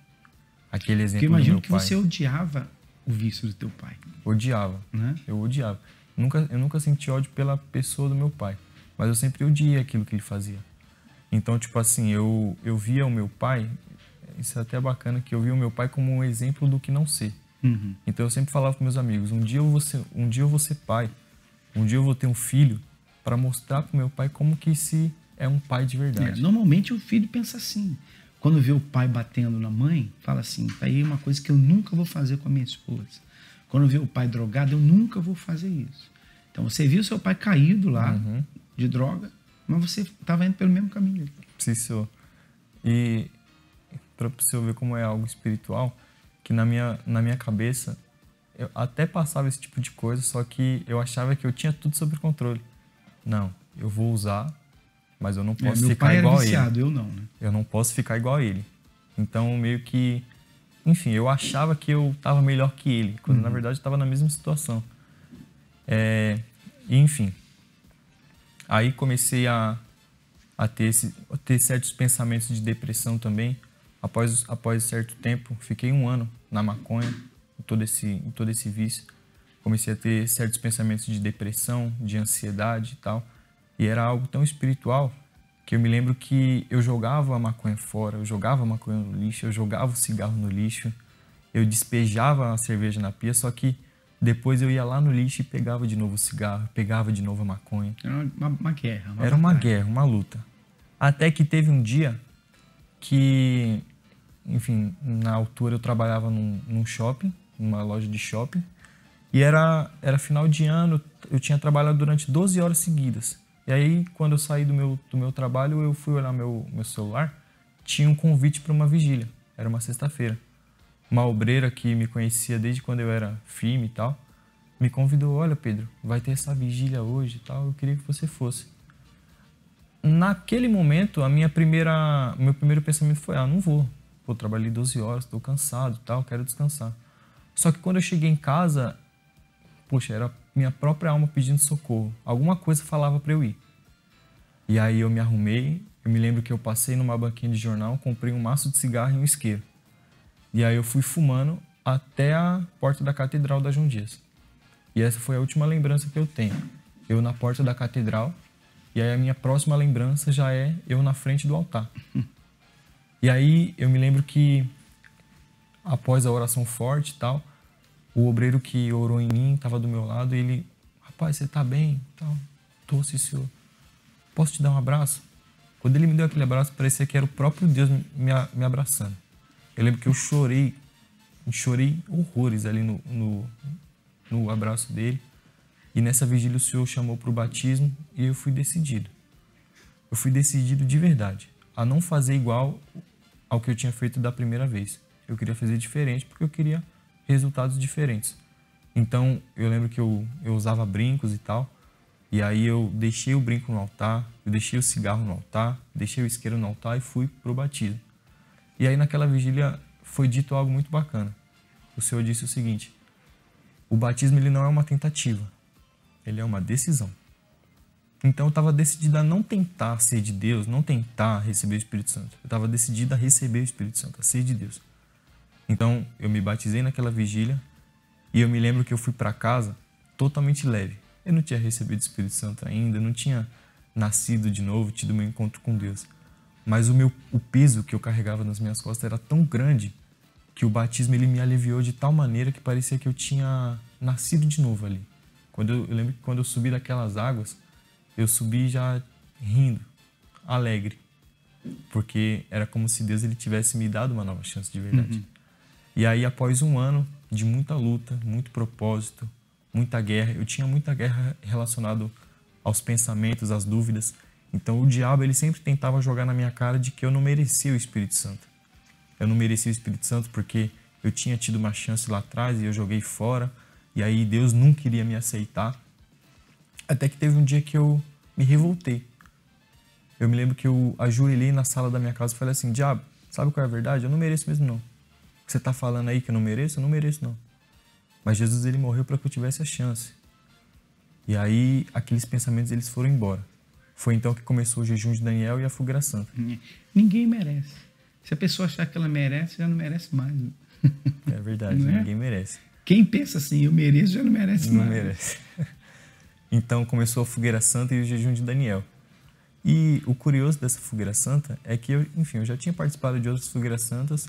Aquele exemplo do meu pai. Porque eu imagino que você odiava o vício do teu pai. Odiava, né? Eu odiava. Eu nunca senti ódio pela pessoa do meu pai, mas eu sempre odiei aquilo que ele fazia. Então, tipo assim, eu via o meu pai, isso é até bacana, que eu via o meu pai como um exemplo do que não ser. Então eu sempre falava para meus amigos, um dia eu vou ser pai, um dia eu vou ter um filho para mostrar para o meu pai como que se é um pai de verdade. Normalmente o filho pensa assim, quando vê o pai batendo na mãe, fala assim, tá aí uma coisa que eu nunca vou fazer com a minha esposa. Quando vê o pai drogado, eu nunca vou fazer isso. Então você viu seu pai caído lá, de droga, mas você estava indo pelo mesmo caminho. Sim, senhor. E para você ver como é algo espiritual, que na minha cabeça eu até passava esse tipo de coisa, só que eu achava que eu tinha tudo sob controle. Não, eu vou usar, mas eu não posso ficar igual a ele. Eu não, né? Eu não posso ficar igual a ele. Então, meio que... Enfim, eu achava que eu estava melhor que ele, quando na verdade eu estava na mesma situação. Enfim. Aí comecei a ter certos pensamentos de depressão também. Após certo tempo, fiquei 1 ano na maconha, em todo esse vício. Comecei a ter certos pensamentos de depressão, de ansiedade e tal. E era algo tão espiritual que eu me lembro que eu jogava a maconha fora, eu jogava a maconha no lixo, eu jogava o cigarro no lixo, eu despejava a cerveja na pia, só que depois eu ia lá no lixo e pegava de novo o cigarro, pegava de novo a maconha. Era uma guerra. Era uma guerra, uma luta. Até que teve um dia que, enfim, na altura eu trabalhava num shopping, numa loja de shopping, e era final de ano, eu tinha trabalhado durante 12 horas seguidas. E aí, quando eu saí do meu trabalho, eu fui olhar meu celular, tinha um convite para uma vigília, era uma sexta-feira. Uma obreira que me conhecia desde quando eu era firme e tal, me convidou, olha Pedro, vai ter essa vigília hoje e tal, eu queria que você fosse. Naquele momento, meu primeiro pensamento foi, não vou. Pô, trabalhei 12 horas, estou cansado e tal, quero descansar. Só que quando eu cheguei em casa, poxa, era minha própria alma pedindo socorro. Alguma coisa falava para eu ir. E aí eu me arrumei, eu me lembro que eu passei numa banquinha de jornal, comprei um maço de cigarro e um isqueiro. E aí eu fui fumando até a porta da Catedral da João Dias. E essa foi a última lembrança que eu tenho. Eu na porta da Catedral, e aí a minha próxima lembrança já é eu na frente do altar. E aí eu me lembro que, após a oração forte e tal, o obreiro que orou em mim estava do meu lado e ele, rapaz, você tá bem? Tal. Tô, sim, senhor. Posso te dar um abraço? Quando ele me deu aquele abraço, parecia que era o próprio Deus me abraçando. Eu lembro que eu chorei horrores ali no abraço dele. E nessa vigília o Senhor chamou para o batismo e eu fui decidido. Eu fui decidido de verdade a não fazer igual ao que eu tinha feito da primeira vez. Eu queria fazer diferente porque eu queria resultados diferentes. Então eu lembro que eu usava brincos e tal. E aí eu deixei o brinco no altar, eu deixei o cigarro no altar, deixei o isqueiro no altar e fui pro batismo. E aí naquela vigília foi dito algo muito bacana. O Senhor disse o seguinte: o batismo ele não é uma tentativa, ele é uma decisão. Então eu estava decidido a não tentar ser de Deus, não tentar receber o Espírito Santo. Eu estava decidido a receber o Espírito Santo, a ser de Deus. Então eu me batizei naquela vigília e eu me lembro que eu fui para casa totalmente leve. Eu não tinha recebido o Espírito Santo ainda, eu não tinha nascido de novo, tido meu encontro com Deus. Mas o peso que eu carregava nas minhas costas era tão grande que o batismo ele me aliviou de tal maneira que parecia que eu tinha nascido de novo ali. Eu lembro que quando eu subi daquelas águas, eu subi já rindo, alegre, porque era como se Deus ele tivesse me dado uma nova chance de verdade. E aí, após um ano de muita luta, muito propósito, muita guerra, eu tinha muita guerra relacionada aos pensamentos, às dúvidas. Então o diabo ele sempre tentava jogar na minha cara de que eu não merecia o Espírito Santo. Eu não merecia o Espírito Santo porque eu tinha tido uma chance lá atrás e eu joguei fora. E aí Deus não queria me aceitar. Até que teve um dia que eu me revoltei. Eu me lembro que eu ajoelhei na sala da minha casa e falei assim: diabo, sabe qual é a verdade? Eu não mereço mesmo não. O que você está falando aí que eu não mereço? Eu não mereço não. Mas Jesus ele morreu para que eu tivesse a chance. E aí aqueles pensamentos eles foram embora. Foi então que começou o jejum de Daniel e a fogueira santa. Ninguém merece. Se a pessoa achar que ela merece, já não merece mais. É verdade, ninguém merece. Quem pensa assim, eu mereço, já não merece mais. Não merece. Então começou a fogueira santa e o jejum de Daniel. E o curioso dessa fogueira santa é que eu já tinha participado de outras fogueiras santas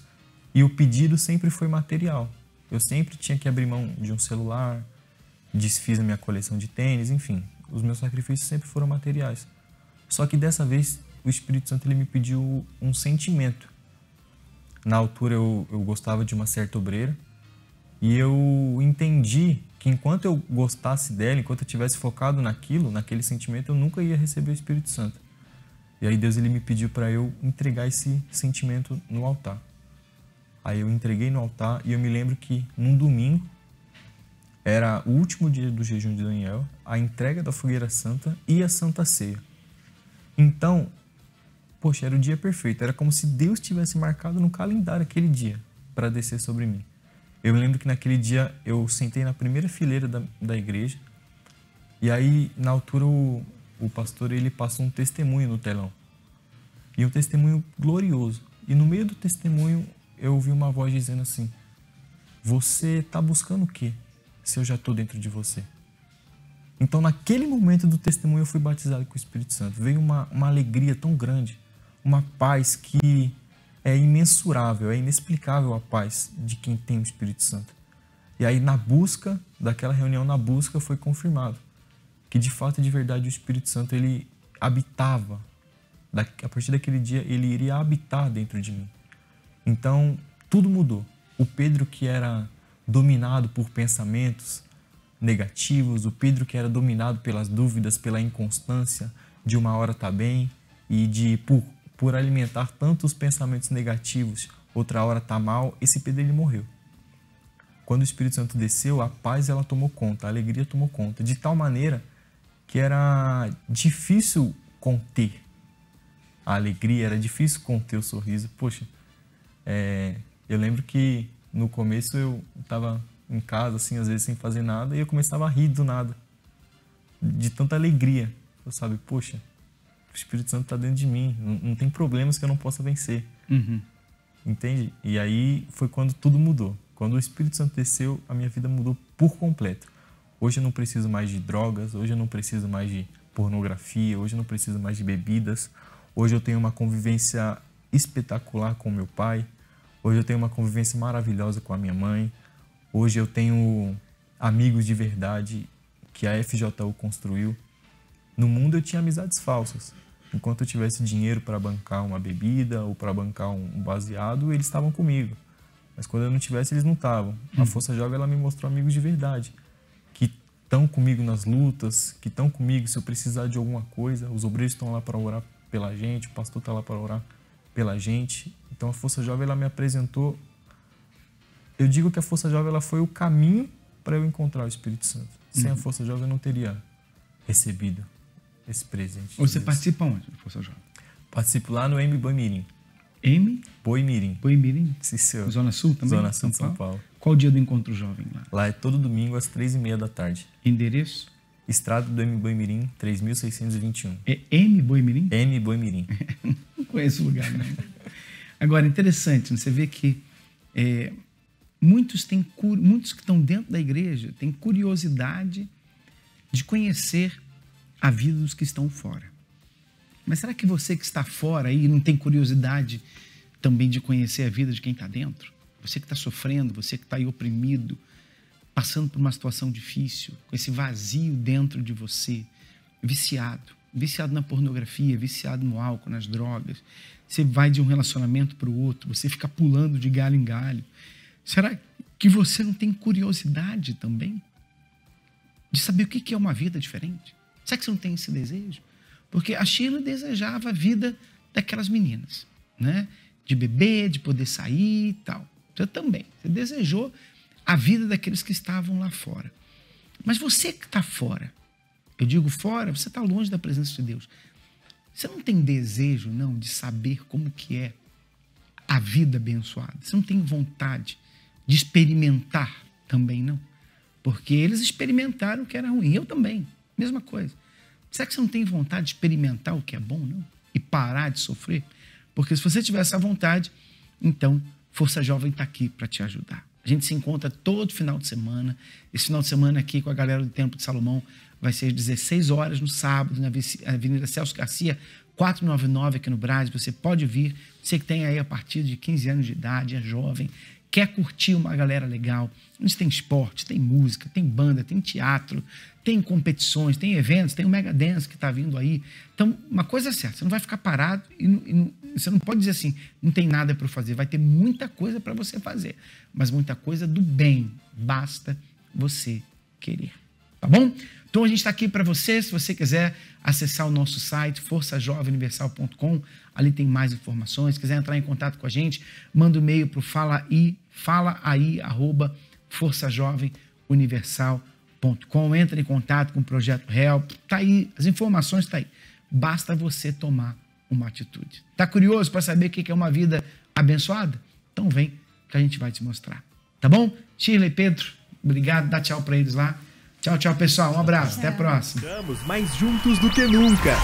e o pedido sempre foi material. Eu sempre tinha que abrir mão de um celular, desfiz a minha coleção de tênis, enfim. Os meus sacrifícios sempre foram materiais. Só que dessa vez o Espírito Santo ele me pediu um sentimento. Na altura eu gostava de uma certa obreira e eu entendi que enquanto eu gostasse dela, enquanto eu tivesse focado naquele sentimento, eu nunca ia receber o Espírito Santo. E aí Deus ele me pediu para eu entregar esse sentimento no altar. Aí eu entreguei no altar e eu me lembro que num domingo, era o último dia do jejum de Daniel, a entrega da fogueira santa e a Santa Ceia. Então, poxa, era o dia perfeito. Era como se Deus tivesse marcado no calendário aquele dia para descer sobre mim. Eu me lembro que naquele dia eu sentei na primeira fileira da igreja e aí, na altura, o pastor ele passou um testemunho no telão. E um testemunho glorioso. E no meio do testemunho, eu ouvi uma voz dizendo assim: você está buscando o quê, se eu já estou dentro de você? Então, naquele momento do testemunho, eu fui batizado com o Espírito Santo. Veio uma alegria tão grande, uma paz que é imensurável, é inexplicável a paz de quem tem o Espírito Santo. E aí, na busca, daquela reunião, na busca, foi confirmado que, de fato e de verdade, o Espírito Santo, ele habitava. A partir daquele dia, ele iria habitar dentro de mim. Então, tudo mudou. O Pedro que era dominado por pensamentos negativos, o Pedro que era dominado pelas dúvidas, pela inconstância, de uma hora tá bem, e por alimentar tantos pensamentos negativos, outra hora tá mal, esse Pedro ele morreu. Quando o Espírito Santo desceu, a paz ela tomou conta, a alegria tomou conta, de tal maneira que era difícil conter a alegria, era difícil conter o sorriso. Poxa, eu lembro que no começo eu estava em casa, assim, às vezes sem fazer nada, e eu começava a rir do nada, de tanta alegria. Eu sabe, poxa, o Espírito Santo está dentro de mim, não tem problemas que eu não possa vencer. Entende? E aí foi quando tudo mudou. Quando o Espírito Santo desceu, a minha vida mudou por completo. Hoje eu não preciso mais de drogas, hoje eu não preciso mais de pornografia, hoje eu não preciso mais de bebidas. Hoje eu tenho uma convivência espetacular com meu pai. Hoje eu tenho uma convivência maravilhosa com a minha mãe. Hoje eu tenho amigos de verdade que a FJU construiu. No mundo eu tinha amizades falsas. Enquanto eu tivesse dinheiro para bancar uma bebida ou para bancar um baseado, eles estavam comigo. Mas quando eu não tivesse, eles não estavam. A Força Jovem ela me mostrou amigos de verdade, que estão comigo nas lutas, que estão comigo se eu precisar de alguma coisa. Os obreiros estão lá para orar pela gente, o pastor está lá para orar pela gente. Então a Força Jovem ela me apresentou. Eu digo que a Força Jovem ela foi o caminho para eu encontrar o Espírito Santo. Sem a Força Jovem eu não teria recebido esse presente. Você participa onde da Força Jovem? Participo lá no M Boimirim. M? Boimirim. Boimirim? Sim, senhor. Zona Sul também? Zona Sul de São Paulo. Qual o dia do encontro jovem lá? Lá é todo domingo às 3h30 da tarde. Endereço? Estrada do M Boimirim, 3621. É M Boimirim? M Boimirim. Não conheço o lugar, não. Agora, interessante, você vê que muitos que estão dentro da igreja têm curiosidade de conhecer a vida dos que estão fora. Mas será que você que está fora aí não tem curiosidade também de conhecer a vida de quem está dentro? Você que está sofrendo, você que está aí oprimido, passando por uma situação difícil, com esse vazio dentro de você, viciado na pornografia, viciado no álcool, nas drogas. Você vai de um relacionamento para o outro, você fica pulando de galho em galho. Será que você não tem curiosidade também de saber o que é uma vida diferente? Será que você não tem esse desejo? Porque a Sheila desejava a vida daquelas meninas, né? De beber, de poder sair e tal. Você também. Você desejou a vida daqueles que estavam lá fora. Mas você que está fora, eu digo fora, você está longe da presença de Deus. Você não tem desejo, não, de saber como que é a vida abençoada. Você não tem vontade de experimentar também, não. Porque eles experimentaram o que era ruim. Eu também. Mesma coisa. Será que você não tem vontade de experimentar o que é bom, não? E parar de sofrer? Porque se você tiver essa vontade, então Força Jovem está aqui para te ajudar. A gente se encontra todo final de semana. Esse final de semana aqui com a galera do Templo de Salomão vai ser às 16 horas no sábado, na Avenida Celso Garcia, 499 aqui no Brás. Você pode vir. Você que tem aí a partir de 15 anos de idade, é jovem, quer curtir uma galera legal. A gente tem esporte, tem música, tem banda, tem teatro, tem competições, tem eventos, tem o Mega Dance que está vindo aí. Então, uma coisa é certa, você não vai ficar parado e você não pode dizer assim, não tem nada para fazer. Vai ter muita coisa para você fazer, mas muita coisa do bem. Basta você querer. Tá bom? Então, a gente está aqui para você. Se você quiser acessar o nosso site, forçajovemuniversal.com, ali tem mais informações. Se quiser entrar em contato com a gente, manda um e-mail para o falaai@forçajovemuniversal.com. Entra em contato com o Projeto Help. Tá aí, as informações estão aí. Basta você tomar uma atitude. Tá curioso para saber o que é uma vida abençoada? Então vem que a gente vai te mostrar. Tá bom? Shirley, Pedro, obrigado. Dá tchau para eles lá. Tchau, tchau, pessoal. Um abraço. Até a próxima. Estamos mais juntos do que nunca.